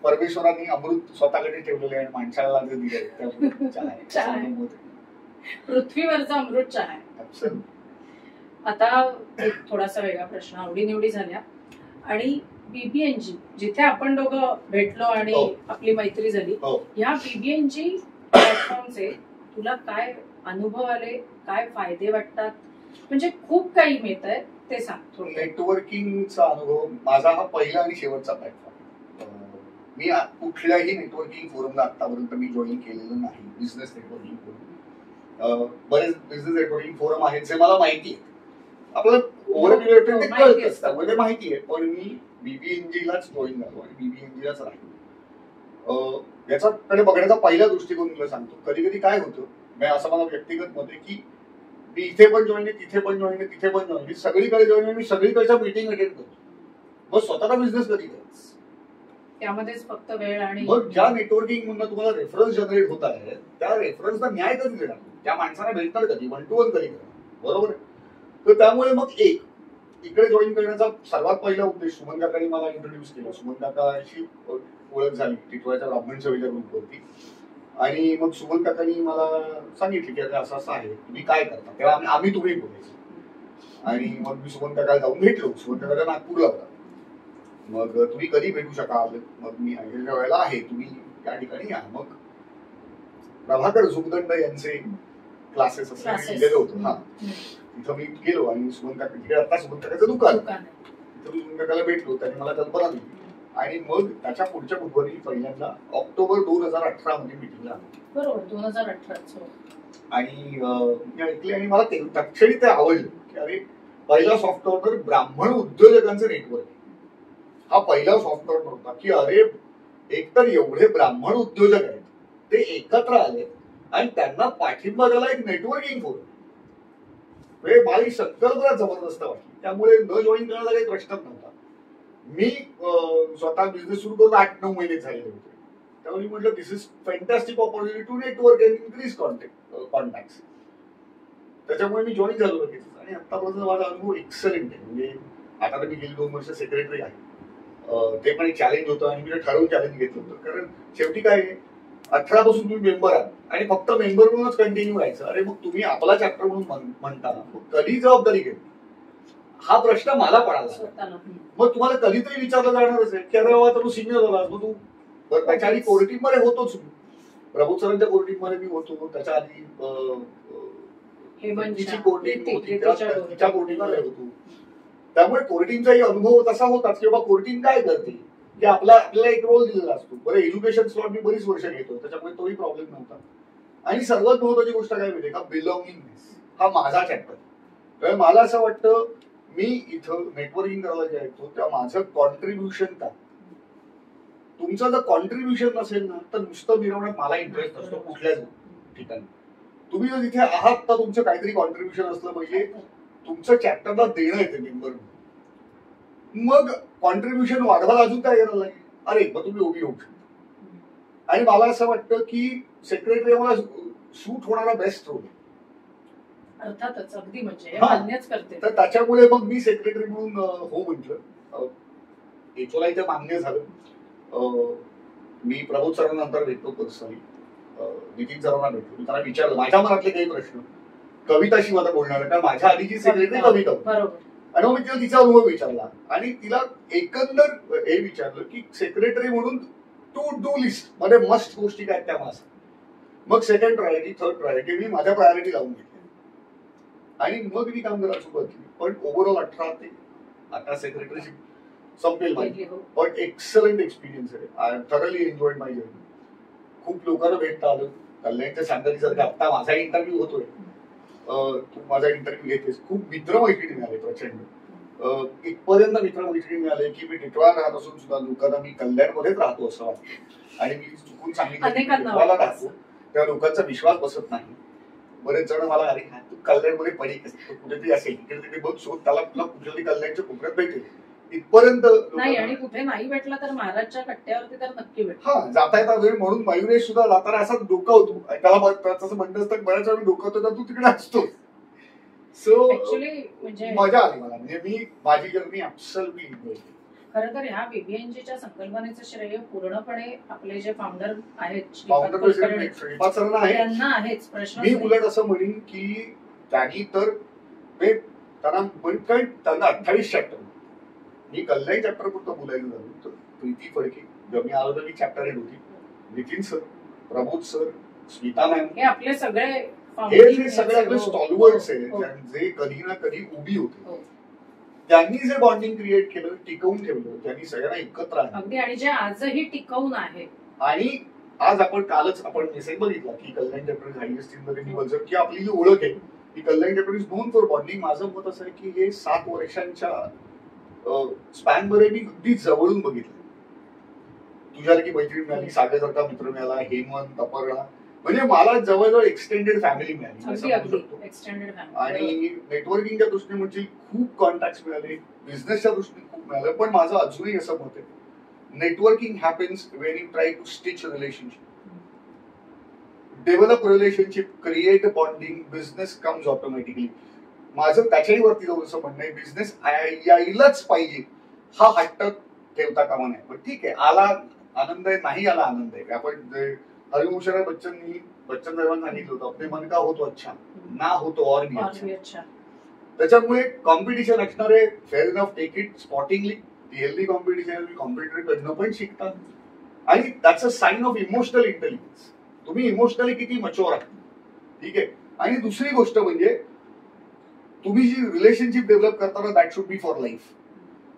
परमेश्वरांनी अमृत स्वतःकडे ठेवलेले आहे, माणसाला जे दिले चहा, पृथ्वीवरचा अमृत चहा आहे. आता एक थोडासा वेगळा प्रश्न, आवडीनिवडी झाल्या आणि BBNG जिथे आपण दोघं भेटलो आणि आपली मैत्री झाली, या BBNG प्लॅटफॉर्मचे तुला काय अनुभव आले, काय फायदे वाटतात? म्हणजे खूप काही मिळत आहे, ते सांग. नेटवर्किंगचा अनुभव माझा हा पहिला आणि शेवटचा प्लॅटफॉर्म. मी कुठल्याही नेटवर्किंग फोरमला आतापर्यंत मी जॉईन केलेलं नाही. बिझनेस नेटवर्किंग फोरम, बरेच बिझनेस नेटवर्किंग फोरम आहेत जे मला माहिती आहे, आपल्याला कळत असतात, म्हणजे माहिती आहे. पण मी BBNGलाच जॉईन झालो आणि BBNGलाच राहिलो. याच्याकडे बघण्याचा पहिला दृष्टिकोन तुला सांगतो. कधी कधी काय होतं, असं मला व्यक्तिगत मत आहे की मी इथे पण जॉईन आहे, तिथे पण जॉईन आहे, तिथे पण जॉईन आहे, सगळीकडे जॉईन आहे. मी सगळीकडच्या मीटिंग अटेंड करतो. मग स्वतःचा बिझनेस कधी करायचा, त्यामध्येच फक्त वेळ. आणि मग ज्या नेटवर्किंग मधून तुम्हाला रेफरन्स जनरेट होत आहे त्या रेफरन्सला न्याय कधी देणार, त्या माणसाला भेटणार कधी, 1 to 1 कधी करणार, बरोबर. तर त्यामुळे मग इकडे जॉईन करण्याचा सर्वात पहिला उद्देश, सुमन काकांनी मला इंट्रोड्यूस केलं. सुमन काकाशी ओळख झाली टिटवाळ्याच्या ब्राह्मण सभेच्या ग्रुपवरती. आणि मग सुमन काकांनी मला सांगितलं की अरे असं असं आहे, तुम्ही काय करता. तेव्हा आम्ही तुम्ही बोलायचं. आणि मग मी सुमन काकाला जाऊन भेटलो. सुमन काका नागपूरला होता. मग तुम्ही कधी भेटू शकाल. मग मी ह्या वेळेला आहे, तुम्ही या ठिकाणी या. मग प्रभाकर सुखदंड यांचे क्लासेस असं लिहिलेलं होतं. हा, तिथं मी गेलो आणि सुमन काका तिकडे आता सुमन काकाचं दुकान, तिथं मी सुमन काकाला भेटलो. त्यांनी मला कल्पना दिली आणि मग त्याच्या पुढच्या बुधवारी पहिल्यांदा ऑक्टोबर 2018 मध्ये मीटिंगला आलो. बरोबर, 2018. आणि मी ऐकले आणि मला तत्क्षणी ते आवडलं की अरे पहिला सॉफ्टवेअर तर ब्राह्मण उद्योजकांचं नेटवर्क. हा पहिला सॉफ्टवेअर नव्हता की अरे एकतर एवढे ब्राह्मण उद्योजक आहेत, ते एकत्र आले आणि त्यांना पाठिंबा द्यायला एक नेटवर्किंग फोरम. मला ही संकल्पना जबरदस्त वाटली. त्यामुळे न जॉईन करण्याचा काही प्रश्नच नव्हता. मी स्वतः बिझनेस सुरू करून 8-9 महिने झालेले होते. त्यामुळे म्हटलं this is fantastic opportunity to network and increase contact. त्याच्यामुळे मी जॉईन झालो लगेच. आणि आतापर्यंत माझा अनुभव एक्सलेंट आहे. म्हणजे आता तर मी गेली 2 वर्ष सेक्रेटरी आहे. ते पण एक चॅलेंज होतं आणि मी ठरवून चॅलेंज घेतलं होतं. कारण शेवटी काय आहे, 18 पासून तुम्ही मेंबर आहात आणि फक्त मेंबर म्हणूनच कंटिन्यू राहायचं. अरे मग तुम्ही आपला चॅप्टर म्हणून म्हणता, कधी जबाबदारी घेतो हा प्रश्न मला पडाला. मग तुम्हाला कधीतरी विचारलं जाणारच आहे की अरे बाबा तू सिनियर झाला, मग तू त्याच्या आधी कोर टीम मध्ये होतोच. प्रभू सरांच्या कोर टीम मध्ये मी होतो. त्याच्या आधी तिची कोर टीम होती, तिच्या कोर टीम मध्ये होतो. त्यामुळे कोर टीमचाही अनुभव तसा होताच की बाबा कोर टीम काय करते, की आपल्याला एक रोल दिलेला असतो. बरं, एज्युकेशन स्लॉट मी बरीच वर्ष घेतो, त्याच्यामुळे तोही प्रॉब्लेम नव्हता. आणि सर्वात महत्वाची गोष्ट काय माहिती का, बिलॉंगिंगनेस हा माझा चॅप्टर. त्यामुळे मला असं वाटतं मी इथं नेटवर्किंग करायला जे येतो तेव्हा माझं कॉन्ट्रीब्युशन काय. तुमचं जर कॉन्ट्रीब्युशन नसेल ना तर नुसतं मिरवण्यात मला इंटरेस्ट असतो कुठल्याच ठिकाणी. तुम्ही जर तिथे आहात तर तुमचं काहीतरी कॉन्ट्रीब्युशन असलं पाहिजे. तुमचं चॅप्टरला देणं येते मेंबर. मग कॉन्ट्रीब्युशन वाढवायला अजून काय करायला लागेल, अरे मग तुम्ही उभी होऊ शकता. आणि मला असं वाटतं की सेक्रेटरी मला सूट होणारा बेस्ट रोल. अर्थातच, अगदी म्हणजे मान्यच करते. तर त्याच्यामुळे मग मी सेक्रेटरी म्हणून हो म्हटलं. एचओला इथे मान्य झालं. मी प्रबोध सरांना नंतर भेटलो पर्सनली, नितीन सरांना भेटलो. मी त्यांना विचारलं माझ्या मनातले काही प्रश्न. कविताशी मला बोलणार कारण माझ्या आधीची सेक्रेटरी कविता. आणि मग मी तिला तिचा अनुभव विचारला आणि तिला एकंदर हे विचारलं की सेक्रेटरी म्हणून टू डू लिस्ट मध्ये मस्ट गोष्टी काय त्या मला. मग सेकंड प्रायोरिटी, थर्ड प्रायोरिटी मी माझ्या प्रायोरिटी लावून घेतली आणि मग मी काम करायला सुरुवात केली. पण ओव्हरऑल 18 सेक्रेटरीशिप संपेल माझी, पण एक्सलंट एक्सपिरियन्स आहे. I thoroughly enjoyed my journey. खूप लोकांना भेटता आलं. कल्याणच्या सांगलीसारखा आता माझा इंटरव्ह्यू होतोय, तू माझा इंटरव्ह्यू घेतेस. खूप मित्रमैत्रिणी मिळाले प्रचंड. इथपर्यंत मित्रमैत्रिणी मिळाले की मी टिटवाळा राहत असून सुद्धा लोकांना मी कल्याणमध्येच राहतो असं वाटतं आणि मी चुकून सांगितलं टिटवाळा राहतो त्या लोकांचा विश्वास बसत नाही. बरेच जण मला अरे तू कल्याणमध्ये पडीक कुठेतरी असेल इकडे तिथे बघ शोध, त्याला तुला कुठेतरी कल्याणच्या कोपऱ्यात भेटेल. इथपर्यंत नाही आणि कुठे नाही भेटला तर महाराजच्या कट्ट्यावरती तर नक्की भेट. हा जाता येता वेळ म्हणून मयुरेश सुद्धा जाताना असाच डोका होतो. त्याला तसं म्हणत असतं बऱ्याच वेळा डोका होतो तर तू तिकडे असतो. सो म्हणजे मजा आली मला. म्हणजे मी माझी जर्नी ऍब्सोल्युटली एन्जॉय केली. खरं तर ह्या बीबीएनजीच्या संकल्पनेचं श्रेय पूर्णपणे आपले जे फाउंडर आहेत श्रीपाद सरांना आहे, त्यांना आहेच. प्रश्न मी उलट असं म्हणेन की त्यांनी तर त्यांना 28 चॅप्टर, मी कल्याण चॅप्टर पुरतं बोलायला झालो तर प्रीती फडके जेव्हा मी आलो तर मी चॅप्टर हेड होती. Nitin sir, Pramod sir, Smita ma'am, हे आपले सगळे हे सगळे आपले स्टॉलवर्ड्स आहेत जे कधी ना कधी उभी होते. त्यांनी जे बॉन्डिंग क्रिएट केलं, टिकवून ठेवलं, त्यांनी सगळ्यांना एकत्र आणलं अगदी आणि जे आजही टिकवून आहे. आणि आज आपण कालच आपण मेसेज बघितला की कल्याण चॅप्टर झाली असतील मध्ये मी बघतो की आपली जी ओळख आहे की Kalyan chapter is known for bonding. माझं मत असं आहे की हे 7 वर्षांच्या स्पॅन मध्ये मी अगदी जवळून बघितलं. तुझ्यासारखी मैत्रीण मिळाली, सागरसारखा मित्र मिळाला, हेमंत, अपर्णा, म्हणजे मला जवळजवळ एक्सटेंडेड फॅमिली मिळाली. आणि नेटवर्किंगच्या दृष्टीने म्हणजे खूप कॉन्टॅक्ट मिळाले, बिझनेसच्या दृष्टीने खूप मिळालं. पण माझं अजूनही असं मत आहे networking happens when you try to stitch relationship, develop relationship, create bonding, business comes automatically. माझं त्याच्याही वरती जाऊन असं म्हणणं आहे बिझनेस यायलाच पाहिजे हा हट्ट ठेवता कामा नये. पण ठीक आहे, आला आनंद आहे, नाही आला आनंद आहे. आपण हरिवंशराय बच्चन साहेबांना सांगितलं होतं अपने मन का हो तो अच्छा, ना हो तो और भी अच्छा. त्याच्यामुळे कॉम्पिटिशन असणार आहे. Fair enough, take it sportingly. ती हेल्दी कॉम्पिटिशन, कॉम्पिटिटर कडनं पण शिकतात आणि that's a sign of emotional intelligence. तुम्ही इमोशनली किती मच्युअर आहात, ठीक आहे. आणि दुसरी गोष्ट म्हणजे तुम्ही जी रिलेशनशिप डेव्हलप करताना that should be for life,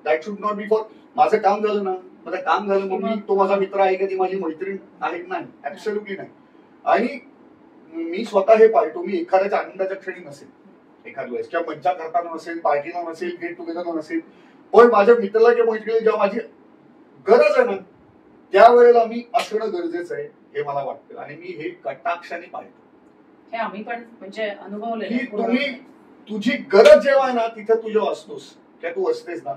that should not be for माझं काम झालं ना, माझं काम झालं मग मी तो माझा मित्र आहे का ती माझी मैत्रीण आहे, नाही, ऍब्सोल्युटली नाही. आणि मी स्वतः हे पाळतो, मी एखाद्याच्या आनंदाच्या क्षणी नसेल, एखाद्या वेळेस किंवा मज्जा करताना नसेल, पार्टीला नसेल, गेट टुगेदरला नसेल, पण माझ्या मित्राला किंवा मैत्रिणीला जेव्हा माझी गरज आहे ना त्यावेळेला मी असणं गरजेचं आहे हे मला वाटतं आणि मी हे कटाक्षाने पाळतो. हे आम्ही पण म्हणजे अनुभवले की तुम्ही तुझी गरज जेव्हा आहे ना तिथे तू जेव्हा असतोस किंवा तू असतेस ना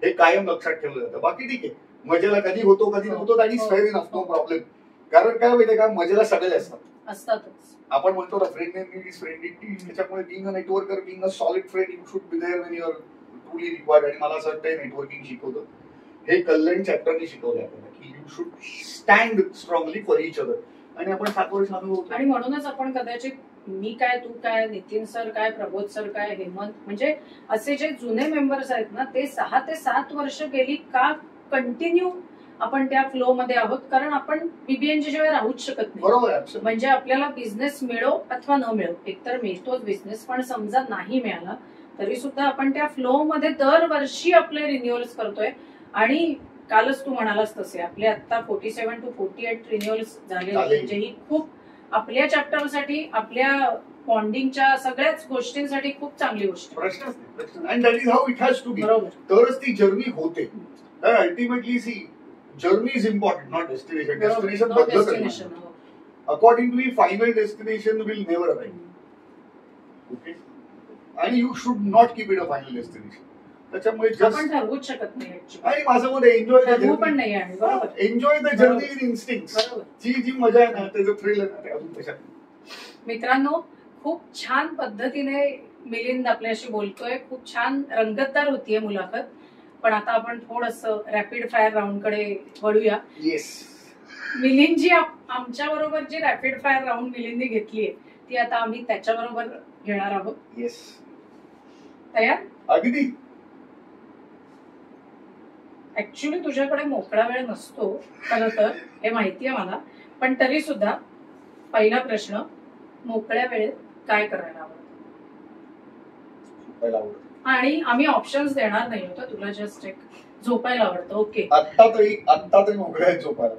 हे कायम लक्षात ठेवलं जातं. बाकी ठीक आहे, मजेला कधी होतो कधी नव्हतो that is fair enough, no problem. कारण काय माहितीये का, मजेला सगळे असतातच. आपण म्हणतो ना फ्रेंड नेम इज फ्रेंडलिटी, त्याच्यामुळे being a networker, being a solid friend, you should be there when you are truly required. आणि मला असं वाटतं नेटवर्किंग शिकवतं, हे कल्याण चॅप्टरने शिकवलं आपल्याला की you should stand strongly for each other. आणि आपण 7 वर्ष अनुभव आणि म्हणूनच आपण कदाचित मी काय, तू काय, नितीन सर काय, प्रबोध सर काय, हेमंत, म्हणजे असे जे जुने मेंबर्स आहेत ना ते 6 ते 7 वर्ष गेली का कंटिन्यू आपण त्या फ्लो मध्ये आहोत. कारण आपण बीबीएनजी शिवाय राहूच शकत नाही. बरोबर. म्हणजे आपल्याला बिझनेस मिळो अथवा न मिळो, एकतर मिळतोच बिझनेस, पण समजा नाही मिळाला तरी सुद्धा आपण त्या फ्लो मध्ये दरवर्षी आपले रिन्युअल्स करतोय. आणि कालच तू म्हणालास तसे आपले आता 47 to 48 रिन्युअल्स झाले, म्हणजे ही खूप आपल्या चॅप्टरसाठी, आपल्या बॉन्डिंगच्या सगळ्याच गोष्टींसाठी खूप चांगली गोष्ट. प्रश्नच नाही. And that is how it has to be. तरच ती जर्नी होते. तर ultimately see journey is important, not destination. Destination बदलत अकॉर्डिंग टू मी final destination will never arrive. Okay. आणि you should not keep it a final destination. त्याच्यामुळे आपण ठरवूच शकत नाही. आणि माझं मत एन्जॉय पण नाही आहे. बरोबर, एन्जॉय द जर्नी इन इन्स्टिंक्ट्स. जी मजा आहे ना त्याचं थ्रिल आहे ना ते अजून कशात. मित्रांनो, खूप छान पद्धतीने मिलिंद आपल्याशी बोलतोय. खूप छान रंगतदार होतीये मुलाखत. पण आता आपण थोडंसं रॅपिड फायर राऊंड कडे वळूया. येस. मिलिंदजी आमच्या बरोबर जी रॅपिड फायर राऊंड मिलिंदने घेतलीये ती आता आम्ही त्याच्या बरोबर घेणार आहोत. येस. तयार? अगदी. ऍक्च्युली तुझ्याकडे मोकळा वेळ नसतो खरं तर, हे माहितीये मला, पण तरी सुद्धा पहिला प्रश्न, मोकळ्या वेळेत काय करायला आवडतं? झोपायला आवडतं. आणि आम्ही ऑप्शन्स देणार नाही होतं तुला, जस्ट एक झोपायला आवडतं. ओके, आत्ता तरी मोकळ्या आहेत झोपायला,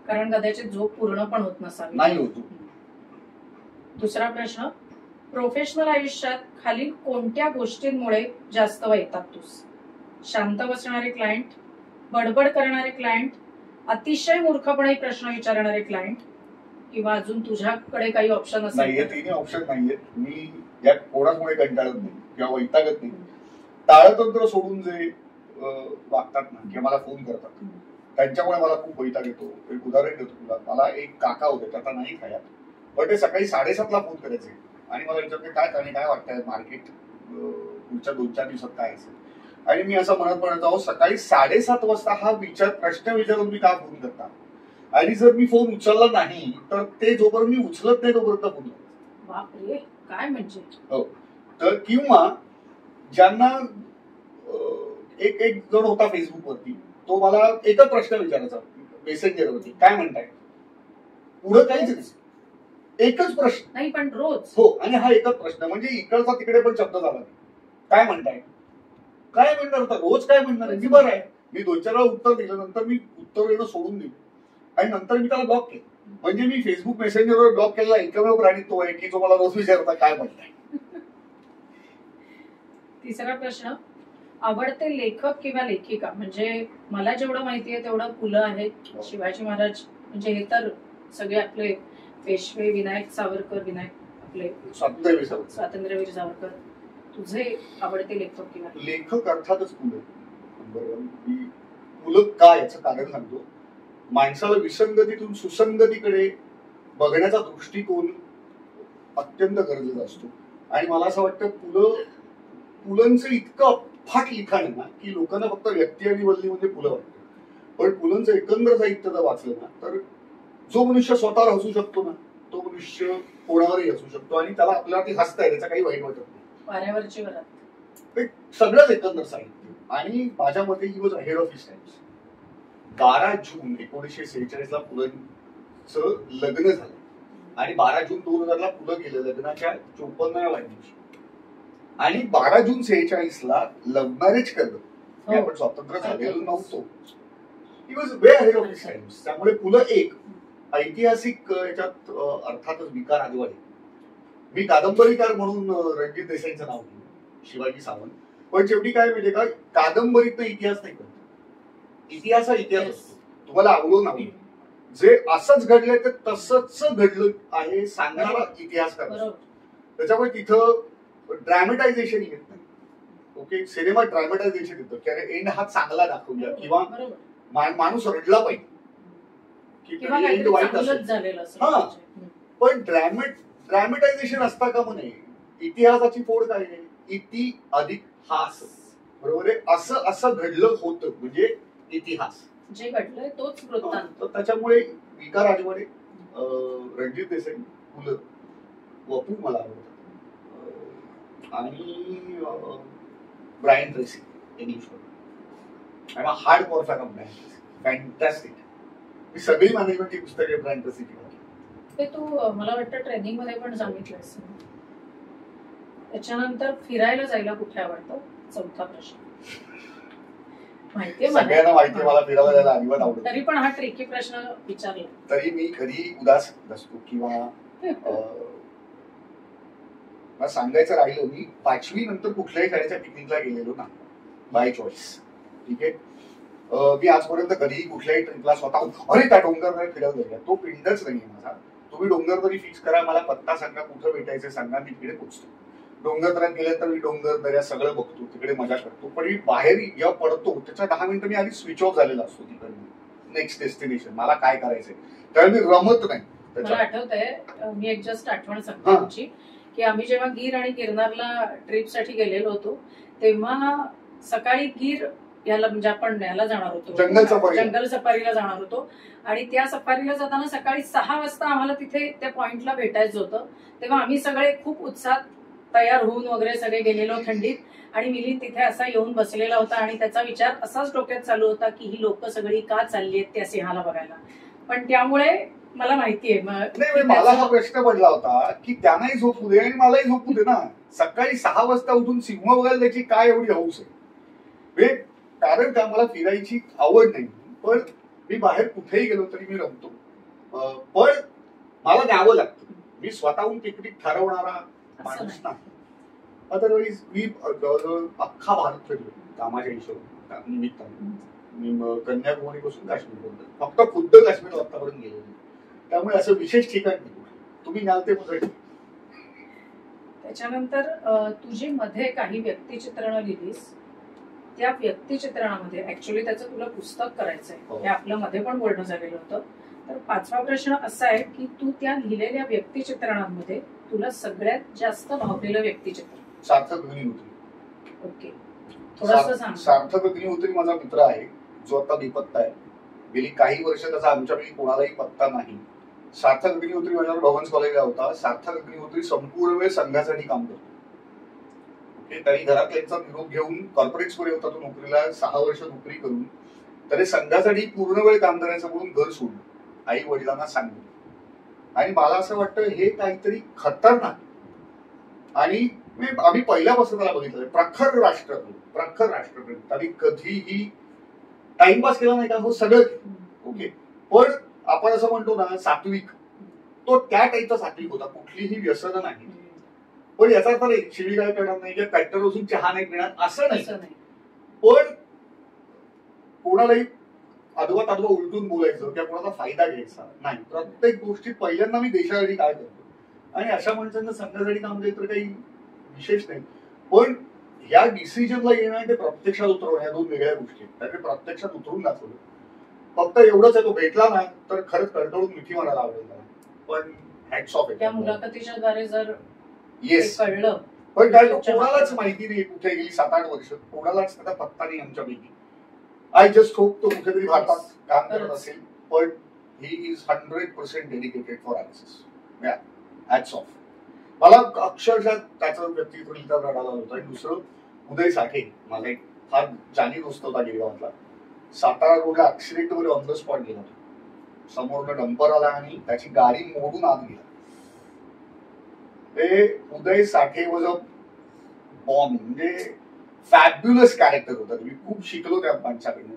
कारण कदाचित झोप पूर्ण पण होत नसावी. नाही होतो. दुसरा प्रश्न, प्रोफेशनल आयुष्यात खालील कोणत्या गोष्टींमुळे जास्त वैतागतोस? शांत बसणारे क्लायंट, बडबड करणारे क्लायंट, अतिशय मूर्खपणे प्रश्न विचारणारे क्लायंट, किंवा अजून तुझ्याकडे काही ऑप्शन नाहीये, असेल? तिन्ही ऑप्शन नाहीयेत. मी या कोणामुळे कंटाळत नाही किंवा वैतागत नाही. ताळतंत्र सोडून जे वागतात ना किंवा मला फोन करतात त्यांच्यामुळे मला खूप वैताग येतो. एक उदाहरण देतो तुला. मला एक काका होते, आता नाही खायात, पण ते सकाळी 7:30ला फोन करायचे आणि मला विचारते काय वाटतंय मार्केट पुढच्या 2-4 दिवसात काय असेल. आणि मी असं म्हणत आहो, सकाळी 7:30 वाजता हा प्रश्न विचारून मी का फोन करता? आणि जर मी फोन उचलला नाही तर ते जोपर्यंत मी उचलत नाही तोपर्यंत फोन. बापरे, काय म्हणजे? हो, तर किंवा ज्यांना एक जण होता फेसबुकवरती, तो मला एकच प्रश्न विचारायचा मेसेंजरवरती, काय म्हणताय, पुढं काहीच नाही, एकच प्रश्न. नाही पण रोज? हो, आणि हा एकच प्रश्न, म्हणजे इकडचा तिकडे पण शब्द झाला नाही. काय म्हणताय, काय म्हणणार होता, रोज काय म्हणणार आहे, मी बरं आहे. मी 2-4 वेळा उत्तर दिलं, नंतर मी उत्तर देणं सोडून दिलं आणि नंतर मी त्याला ब्लॉक केलं. म्हणजे मी फेसबुक मेसेंजरवर ब्लॉक केलेला एकमेव प्राणी तो आहे की जो मला रोज विचारता काय म्हणताय. तिसरा प्रश्न, आवडते लेखक किंवा लेखिका? म्हणजे मला जेवढं माहितीये तेवढं पुलं आहेत, शिवाजी महाराज, म्हणजे हे तर सगळे आपले पेशवे, विनायक सावरकर, आपले स्वातंत्र्यवीर सावरकर. तुझे आवडते लेखक किंवा लेखक? अर्थातच पुलं. पुलं काय याचं कारण सांगतो. माणसाला विसंगतीतून सुसंगतीकडे बघण्याचा दृष्टिकोन अत्यंत गरजेचा असतो. आणि मला असं वाटतं पुलंचं इतकं अफाट लिखाण आहे ना की लोकांना फक्त व्यक्ती आणि वल्ली म्हणजे पुलं वाटतं. पण पुलंचं एकंदर साहित्य जर वाचलं ना तर जो मनुष्य स्वतःवर हसू शकतो ना तो मनुष्य कोणावरही हसू शकतो आणि त्याला आपल्यावरती हसताय त्याचा काही वाईट वाटत नाही. वाऱ्यावरची वरात, सगळंच एकंदर साहित्य. आणि माझ्या मते he was ahead of his times. 12 जून 1946ला पुलंचं लग्न झालं आणि 12 जून 2000ला पुलं गेलं लग्नाच्या 54व्या वाढदिवशी. आणि 12 जून 46ला लव्ह मॅरेज केलं. आपण स्वातंत्र्य झालेलं नव्हतो. He was way ahead of his times. त्यामुळे पुलं एक ऐतिहासिक याच्यात अर्थातच विकार आजवाडे. मी कादंबरीकार म्हणून रणजित देसाईंचं नाव घेऊ, शिवाजी सावंत. पण शेवटी काय माहितीये का, कादंबरीत इतिहास नाही करत. इतिहास हा इतिहास असतो, तुम्हाला आवडो नाही. जे असंच घडलंय ते तसंच घडलं आहे सांगणारा इतिहास करतो. त्याच्यामुळे तिथं ड्रॅमेटायझेशन येत नाही. ओके, सिनेमा ड्रॅमेटायझेशन येतं की अरे एंड हा चांगला दाखवूया किंवा माणूस रडला पाहिजे की एंड वाईट असेल. हा, पण ड्रॅमेटायझेशन असता का म्हणे. इतिहासाची फोड काय आहे, इति अधिक हास, बरोबर आहे. असं घडलं होतं म्हणजे इतिहास, जे घडलंय तोच वृत्तांत. त्याच्यामुळे विकार आजवाडे, रणजित देसाई, पुलं, वपू मला आवडतात आणि Brian Tracy. I am a hard core fan of Brian Tracy. Fantastic. मी सगळी मॅनेजमेंटची पुस्तके ब्रायन ट्रेसीची वाचली. ते तू मला वाटतं ट्रेनिंग मध्ये पण सांगितलंस. त्याच्यानंतर फिरायला जायला कुठे आवडतं? चौथा प्रश्न. माहितीये सगळ्यांना माहितीये मला फिरायला जायला अजिबात आवडत. तरी पण हा ट्रिकी प्रश्न विचारला. तरी मी कधी उदास नसतो किंवा मला सांगायचं राहिलं, मी 5वी नंतर कुठल्याही शाळेच्या पिकनिकला गेलेलो ना, बाय चॉईस. ठीक आहे, मी आजपर्यंत कधीही कुठल्याही ट्रिपला स्वतः अरे त्या डोंगर फिरायला जाऊया, तो पिंडच नाहीये माझा. तुम्ही डोंगर तरी फिक्स करा, मला पत्ता सांगा, कुठं भेटायचं सांगा, मी तिकडे पोहोचतो. डोंगर दऱ्यात गेले तर मी डोंगर दऱ्या सगळं बघतो, तिकडे मजा करतो. पण मी बाहेर जेव्हा पडतो त्याच्या 10 मिनिटं मी आधी स्विच ऑफ झालेला असतो तिकडे नेक्स्ट डेस्टिनेशन मला काय करायचंय, त्यावेळी मी रमत नाही. मला आठवतंय, मी एक जस्ट आठवण सांगते तुमची, की आम्ही जेव्हा गीर आणि गिरनारला ट्रिपसाठी गेलेलो होतो तेव्हा सकाळी गीर याला म्हणजे आपण याला जाणार होतो, जंगल सफारीला जाणार होतो. आणि त्या सफारीला जाताना सकाळी 6 वाजता आम्हाला तिथे त्या पॉइंटला भेटायचं होतं. तेव्हा आम्ही सगळे खूप उत्साहात तयार होऊन वगैरे सगळे गेलेलो थंडीत, आणि मिलिंद तिथे असा येऊन बसलेला होता आणि त्याचा विचार असाच डोक्यात चालू होता की ही लोक सगळी का चालली आहेत त्या सिंहाला बघायला. पण त्यामुळे मला माहितीये नाही, मला हा प्रश्न पडला होता की त्यांनाही झोपू दे आणि मलाही झोपू दे ना. सकाळी 6 वाजता उठून सिंह बघायला त्याची काय एवढी हौस आहे. कारण का मला फिरायची आवड नाही, पण मी बाहेर कुठेही गेलो तरी मी रमतो. पण मला द्यावं लागतं. मी स्वतःहून पिकनिक ठरवणारा माणूस नाही. अदरवाईज मी जवळजवळ अख्खा भारत फिरलो कामाच्या निमित्ताने. मी कन्याकुमारी पासून काश्मीरपर्यंत, फक्त खुद्द काश्मीर आतापर्यंत गेलेलो. त्यामुळे असं विशेष ठिकाण नाही. तुम्ही न्याल ते माझं. त्याच्यानंतर तुझी मध्ये काही व्यक्तिचित्रणं लिहिलीस. त्या व्यक्तिचित्रणामध्ये ऍक्च्युअली त्याचं तुला पुस्तक करायचंय, हे आपलं मध्ये पण बोलणं झालेलं होतं. तर 5वा प्रश्न असा आहे की तू त्या लिहिलेल्या व्यक्तिचित्रणांमध्ये तुला सगळ्यात जास्त भावलेलं व्यक्तिचित्र? सार्थक अग्निहोत्री. ओके, थोडंसं सांग. सार्थक अग्निहोत्री माझा मित्र आहे, जो आता बेपत्ता आहे. गेली काही वर्ष त्याचा आमच्यापैकी कोणालाही पत्ता नाही. सार्थक अग्निहोत्री माझ्यावर भवन्स कॉलेजला होता. सार्थक अग्निहोत्री संपूर्ण वेळ संघासाठी काम करतो. तरी घरातल्यांचा निरोप घेऊन कॉर्पोरेट्समध्ये होता तो नोकरीला. 6 वर्ष नोकरी करून तरी संघासाठी पूर्ण वेळ काम करायचं म्हणून घर सोडलं, आई वडिलांना सांगितलं. आणि मला असं वाटतं हे काहीतरी खतरनाक. आणि आम्ही पहिल्यापासून त्याला बघितलं, प्रखर राष्ट्रप्रेम. त्यांनी कधीही टाइमपास केला नाही का, हो सगळं. ओके, पण आपण असं म्हणतो ना सात्विक, तो त्या टाईपचा सात्विक होता. कुठलीही व्यसनं नाही. पण याचा अर्थ नाही शिवी काय करणार नाही किंवा कॅक्टर बसून चहा नाही पिणार असं नाही. पण कोणालाही अदवा उलटून बोलायचं किंवा कोणाचा फायदा घ्यायचा नाही. प्रत्येक गोष्टीत पहिल्यांदा मी देशासाठी काय करतो आणि अशा माणसांना संघासाठी काम केलं तर काही विशेष नाही. पण ह्या डिसिजनला येणं ते प्रत्यक्षात उतरवणं ह्या 2 वेगळ्या गोष्टी. त्याने प्रत्यक्षात उतरून दाखवलं. फक्त एवढंच आहे, तो भेटला ना तर खरंच कडकडून मिठी मारायला आवडेल त्याला. पण हॅट्स ऑफ. त्या मुलाखतीच्या द्वारे जर येस कळलं, पण काय कोणालाच माहिती नाही कुठे गेली 7-8 वर्ष. कोणालाच त्याचा पत्ता नाही आमच्यापैकी. आय जस्ट होप तो कुठेतरी भारतात काम करत असेल. पण he is 100% dedicated for ISIS. Hats off. मला अक्षरशः त्याचं व्यक्तित्व लिहिता रडायला होतं. आणि दुसरं उदय साठे, माझा एक फार जाणी दोस्त होता गिरगावातला. सातारा रोडला ऍक्सिडेंट वगैरे ऑन द स्पॉट गेला होता. समोरनं डंपर आला आणि त्याची गाडी मोडून आत गेला. ते उदय साठे वॉज अ बॉम्ब. म्हणजे फॅब्युलस कॅरेक्टर होता. मी खूप शिकलो त्या माणसाकडनं.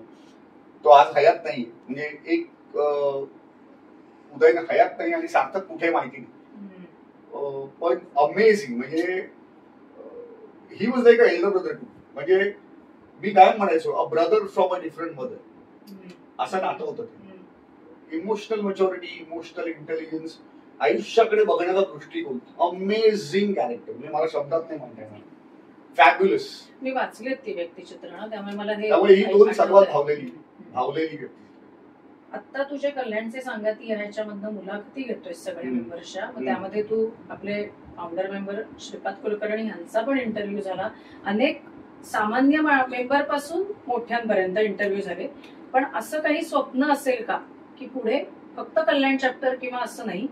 तो आज हयात नाही. म्हणजे एक उदय हयात नाही आणि सार्थक कुठे माहिती नाही. पण अमेझिंग. म्हणजे he was like a elder brother too. म्हणजे मी काय म्हणायचो, a brother from a different mother, असं नातं होतं ते. इमोशनल मॅच्युरिटी, इमोशनल इंटेलिजन्स, आयुष्याकडे बघण्याचा दृष्टिकोन, अमेझिंग कॅरेक्टर. म्हणजे मला शब्दात नाही म्हणता येणार. फॅब्युलस. मी वाचलेत ती व्यक्तिचित्रण, त्यामुळे ही 2 सर्वात भावलेली व्यक्ती. आता तुझ्या कल्याणचे सांगाती ह्याच्यामधनं मुलाखती घेतोय सगळ्या मेंबर्सच्या. त्यामध्ये तू आपले फाउंडर मेंबर श्रीपाद कुलकर्णी यांचा पण इंटरव्ह्यू झाला. अनेक सामान्य मेंबर पासून मोठ्यांपर्यंत इंटरव्ह्यू झाले. पण असं काही स्वप्न असेल का की पुढे फक्त कल्याण चॅप्टर किंवा असं नाही,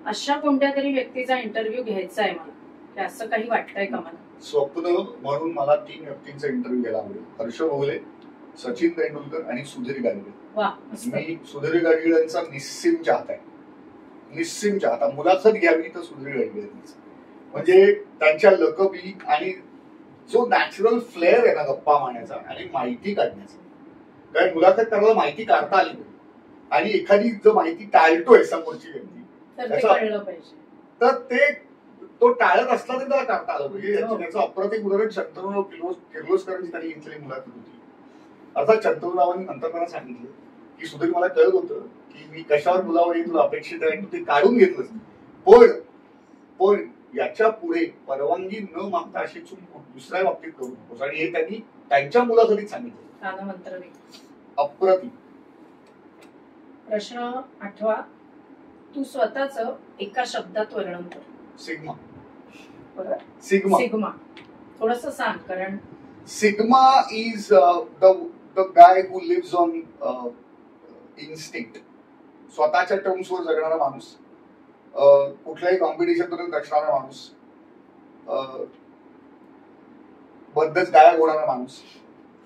अशा कोणत्या तरी व्यक्तीचा इंटरव्ह्यू घ्यायचा आहे मला, की असं काही वाटतंय का मला? स्वप्न म्हणून मला 3 व्यक्तींचा इंटरव्ह्यू घ्यायला आवडेल. हर्ष भोगले, सचिन तेंडुलकर आणि सुधीर गाडगीळ. मी सुधीर गाडगीळांचा निस्सीम चाहता आहे. निस्सीम चाहता. मुलाखत घ्यावी तर सुधीर गाडगीळांची. म्हणजे त्यांच्या लकबी आणि जो नॅचरल फ्लेअर आहे ना गप्पा मारण्याचा आणि माहिती काढण्याचा. कारण मुलाखत करायला माहिती काढता आली पाहिजे. आणि एखादी जर माहिती टाळतोय समोरची व्यक्ती तर ते तो टाळत असला तरी त्याला काढता आलं पाहिजे. याचं अप्रतिम उदाहरण शंतनुराव किर्लोस्करांची त्यांनी घेतलेली मुलाखत होती. अर्थात शंतनुरावांनी नंतर मला सांगितलं की सुधीर, मला कळत होतं की मी कशावर बोलावं हे तुला अपेक्षित आहे, तू ते काढून घेतलंस. पण याच्या पुढे परवानगी न मागता अशी चूक दुसऱ्या बाबतीत करू नकोस. आणि हे त्यांनी त्यांच्या मुलाखतीत सांगितलं. अप्रतिम. प्रश्न 8वा, तू स्वतःच एका शब्दात वर्णन कर. सिग्मा. सिग्मा थोडंसं सांग. कारण sigma is the guy who lives on instinct. स्वतःच्या टर्म्सवर जगणारा माणूस, कुठल्याही कॉम्पिटिशन मध्ये असणारा माणूस, मध्येच गाया गोणारा माणूस.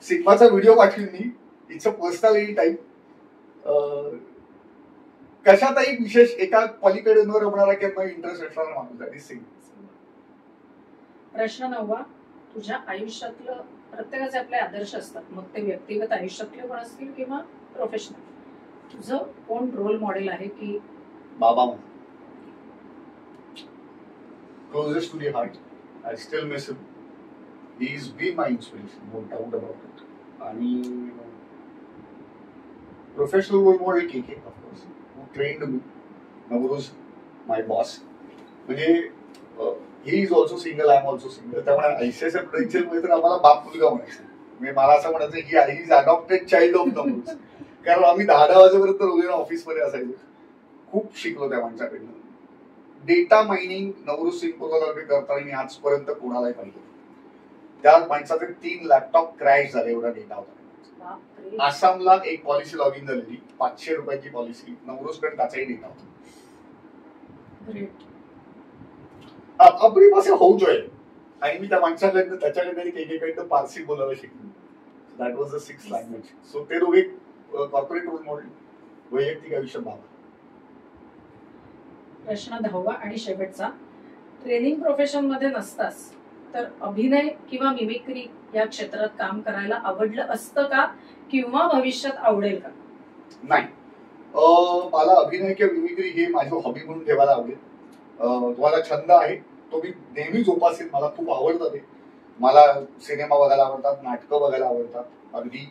सिग्माचा व्हिडिओ पाठवीन मी. It's a personality type. कशातही विशेष एका पलीकडे न रमणारा किंवा इंटरेस्ट असणारा माणूस आहे सिग्मा. प्रश्न 9. तुझ्या आयुष्यातलं प्रत्येकाचे आपले आदर्श असतात, मग ते व्यक्तिगत आयुष्यातले पण असतील किंवा प्रोफेशनल. तुझं कोण रोल मॉडेल आहे की बाबा closest to the heart. I still miss him. He's been my inspiration, no doubt about it. आणि professional role model KK, of course, who trained me. Navroz, my boss. म्हणजे he is also single, I am also single. त्यामुळे ICSI Prudential मध्ये तर आम्हाला बाप मुलगा म्हणायचं. म्हणजे मला असं म्हणायचं की he is adopted child of Navroz. कारण आम्ही 10 वाजेपर्यंत रोज ऑफिसमध्ये असायचो. खूप शिकलो त्या माणसाकडनं. डेटा मायनिंग नवरोज सिंग पुरवठा करताना मी आजपर्यंत कोणालाही पाहिलं. त्या माणसाचे 3 लॅपटॉप क्रॅश झाले, एवढा डेटा होता. आसामला एक पॉलिसी लॉग इन झालेली, 500 रुपयाची पॉलिसी. नवरोजकडे त्याचाही डेटा होता. आपली पासे होऊ जोय. आणि मी त्या माणसाकडनं त्याच्याकडे एकेकडनं पारसी बोलायला शिकलो. That was the 6th language. So ते दोघे कॉर्पोरेट रोल मॉडेल, वैयक्तिक आयुष्यात बाबा. प्रश्न 10 आणि शेवटचा. ट्रेनिंग प्रोफेशन मध्ये नसतास तर अभिनय किंवा मिमिक्री या क्षेत्रात काम करायला आवडलं असतं का किंवा भविष्यात आवडेल का? नाही, मला अभिनय किंवा मिमिक्री हे माझी हॉबी म्हणून ठेवायला आवडेल. तुम्हाला छंद आहे तो मी नेहमी जोपासेल. मला खूप आवडतं ते. मला सिनेमा बघायला आवडतात, नाटकं बघायला आवडतात. अगदी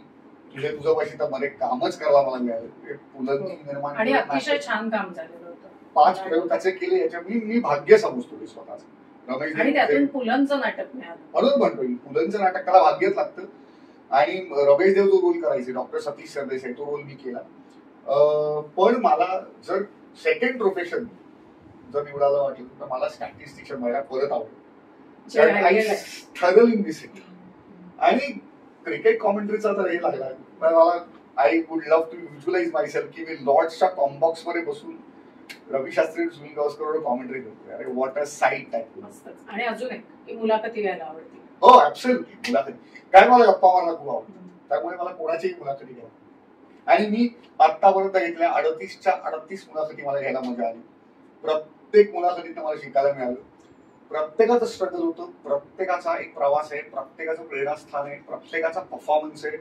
तुझं पाशी तर मला कामच करायला मला मिळालं. पुलंनी निर्माण आणि अतिशय छान काम झालेलं होतं. 5 प्रयोग त्याचे केले. याच्या मी भाग्य समजतो ते स्वतःच. आणि त्यातून पुलंचं नाटक मिळालं. म्हणून म्हणतो मी पुलंचं नाटक त्याला भाग्यच लागतं. आणि रमेश देव जो रोल करायचे, डॉक्टर सतीश सरदेसाई, तो रोल मी केला. पण मला जर सेकंड प्रोफेशन जर निवडायला वाटलं तर मला स्टॅटिस्टिशियन व्हायला परत आवडेल. आणि क्रिकेट कॉमेंट्रीचा तर हे लागला. मला I would love to visualize myself की मी लॉर्ड्सच्या कॉम्बॉक्स मध्ये बसून रवी शास्त्री, सुनील गावस्कर कॉमेंट्री करतोय. अरे व्हॉट अ साईट टाईप. आणि अजून एक की मुलाखती घ्यायला आवडते. हो ऍब्सोल्युटली. मुलाखती काय मला गप्पा मारायला खूप आवडतं. त्यामुळे मला कोणाचीही मुलाखती घ्यावी. आणि मी आतापर्यंत घेतल्या 38च्या 38 मुलाखती मला घ्यायला मजा आली. प्रत्येक मुलाखतीत मला शिकायला मिळालं. प्रत्येकाचं स्ट्रगल होतं, प्रत्येकाचा एक प्रवास आहे, प्रत्येकाचं प्रेरणास्थान आहे, प्रत्येकाचा परफॉर्मन्स आहे,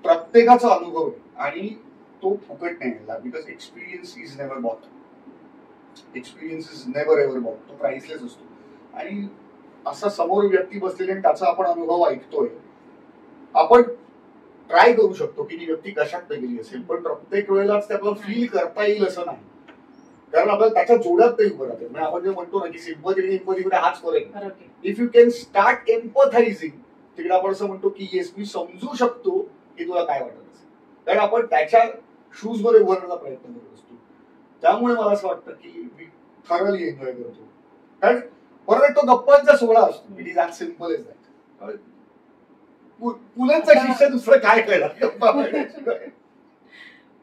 प्रत्येकाचा अनुभव आहे. आणि तो फुकट नाही मिळाला. Because experience is never bought. Experience is never ever bought. तो प्राइसलेस असतो. आणि असा समोर व्यक्ती बसलेली आणि त्याचा आपण अनुभव ऐकतोय. आपण ट्राय करू शकतो की ती व्यक्ती कशात गेली असेल, पण प्रत्येक वेळेलाच ते आपल्याला फील करता येईल असं नाही. कारण आपल्याला त्याच्या जोड्यात ते उभं राहते. म्हणजे आपण जे म्हणतो ना की सिम्पथी आणि एम्पथीकडे हाच फरक आहे. इफ यू कॅन स्टार्ट एम्पथायझिंग, तिकडे आपण असं म्हणतो की येस मी समजू शकतो की तुला काय वाटत असेल. कारण आपण त्याच्या शूज मध्ये उभारण्याचा प्रयत्न करत असतो. त्यामुळे मला असं वाटतं की मी थरली एन्जॉय करतो. कारण परत तो गप्पांचा सोहळा असतो. It is as simple as that. पुलंचा शिष्य दुसरं काय कळलं.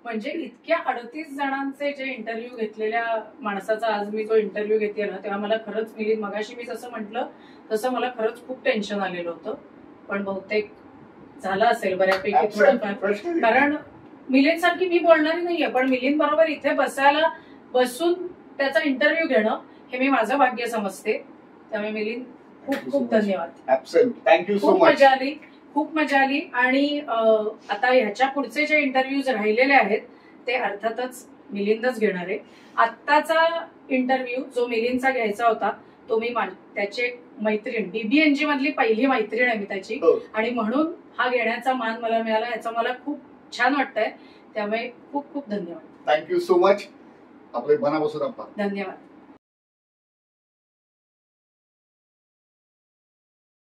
म्हणजे इतक्या 38 जणांचे जे इंटरव्ह्यू घेतलेल्या माणसाचा आज मी जो इंटरव्ह्यू घेते ना, तेव्हा मला खरंच मिलिंद, मगाशी मी जसं म्हटलं तसं मला खरंच खूप टेन्शन आलेलं होतं. पण बहुतेक झालं असेल बऱ्यापैकी थोडंफार. कारण मिलिंद सारखी मी बोलणारी नाहीये, पण मिलिंद बरोबर इथे बसून त्याचा इंटरव्ह्यू घेणं हे मी माझं भाग्य समजते. त्यामुळे मिलिंद खूप खूप धन्यवाद. थँक्यू सो खूप मजा आली, खूप मजा आली. आणि आता ह्याच्या पुढचे जे इंटरव्ह्यूज राहिलेले आहेत ते अर्थातच मिलिंदच घेणार आहे. आत्ताचा इंटरव्ह्यू जो मिलिंदचा घ्यायचा होता तो मी त्याचे मैत्रीण, BBNG मधली पहिली मैत्रीण आहे मी त्याची. आणि म्हणून हा घेण्याचा मान मला मिळाला. याचं मला खूप छान वाटतंय. त्यामुळे खूप खूप धन्यवाद. Thank you so much. आपले मनापासून धन्यवाद.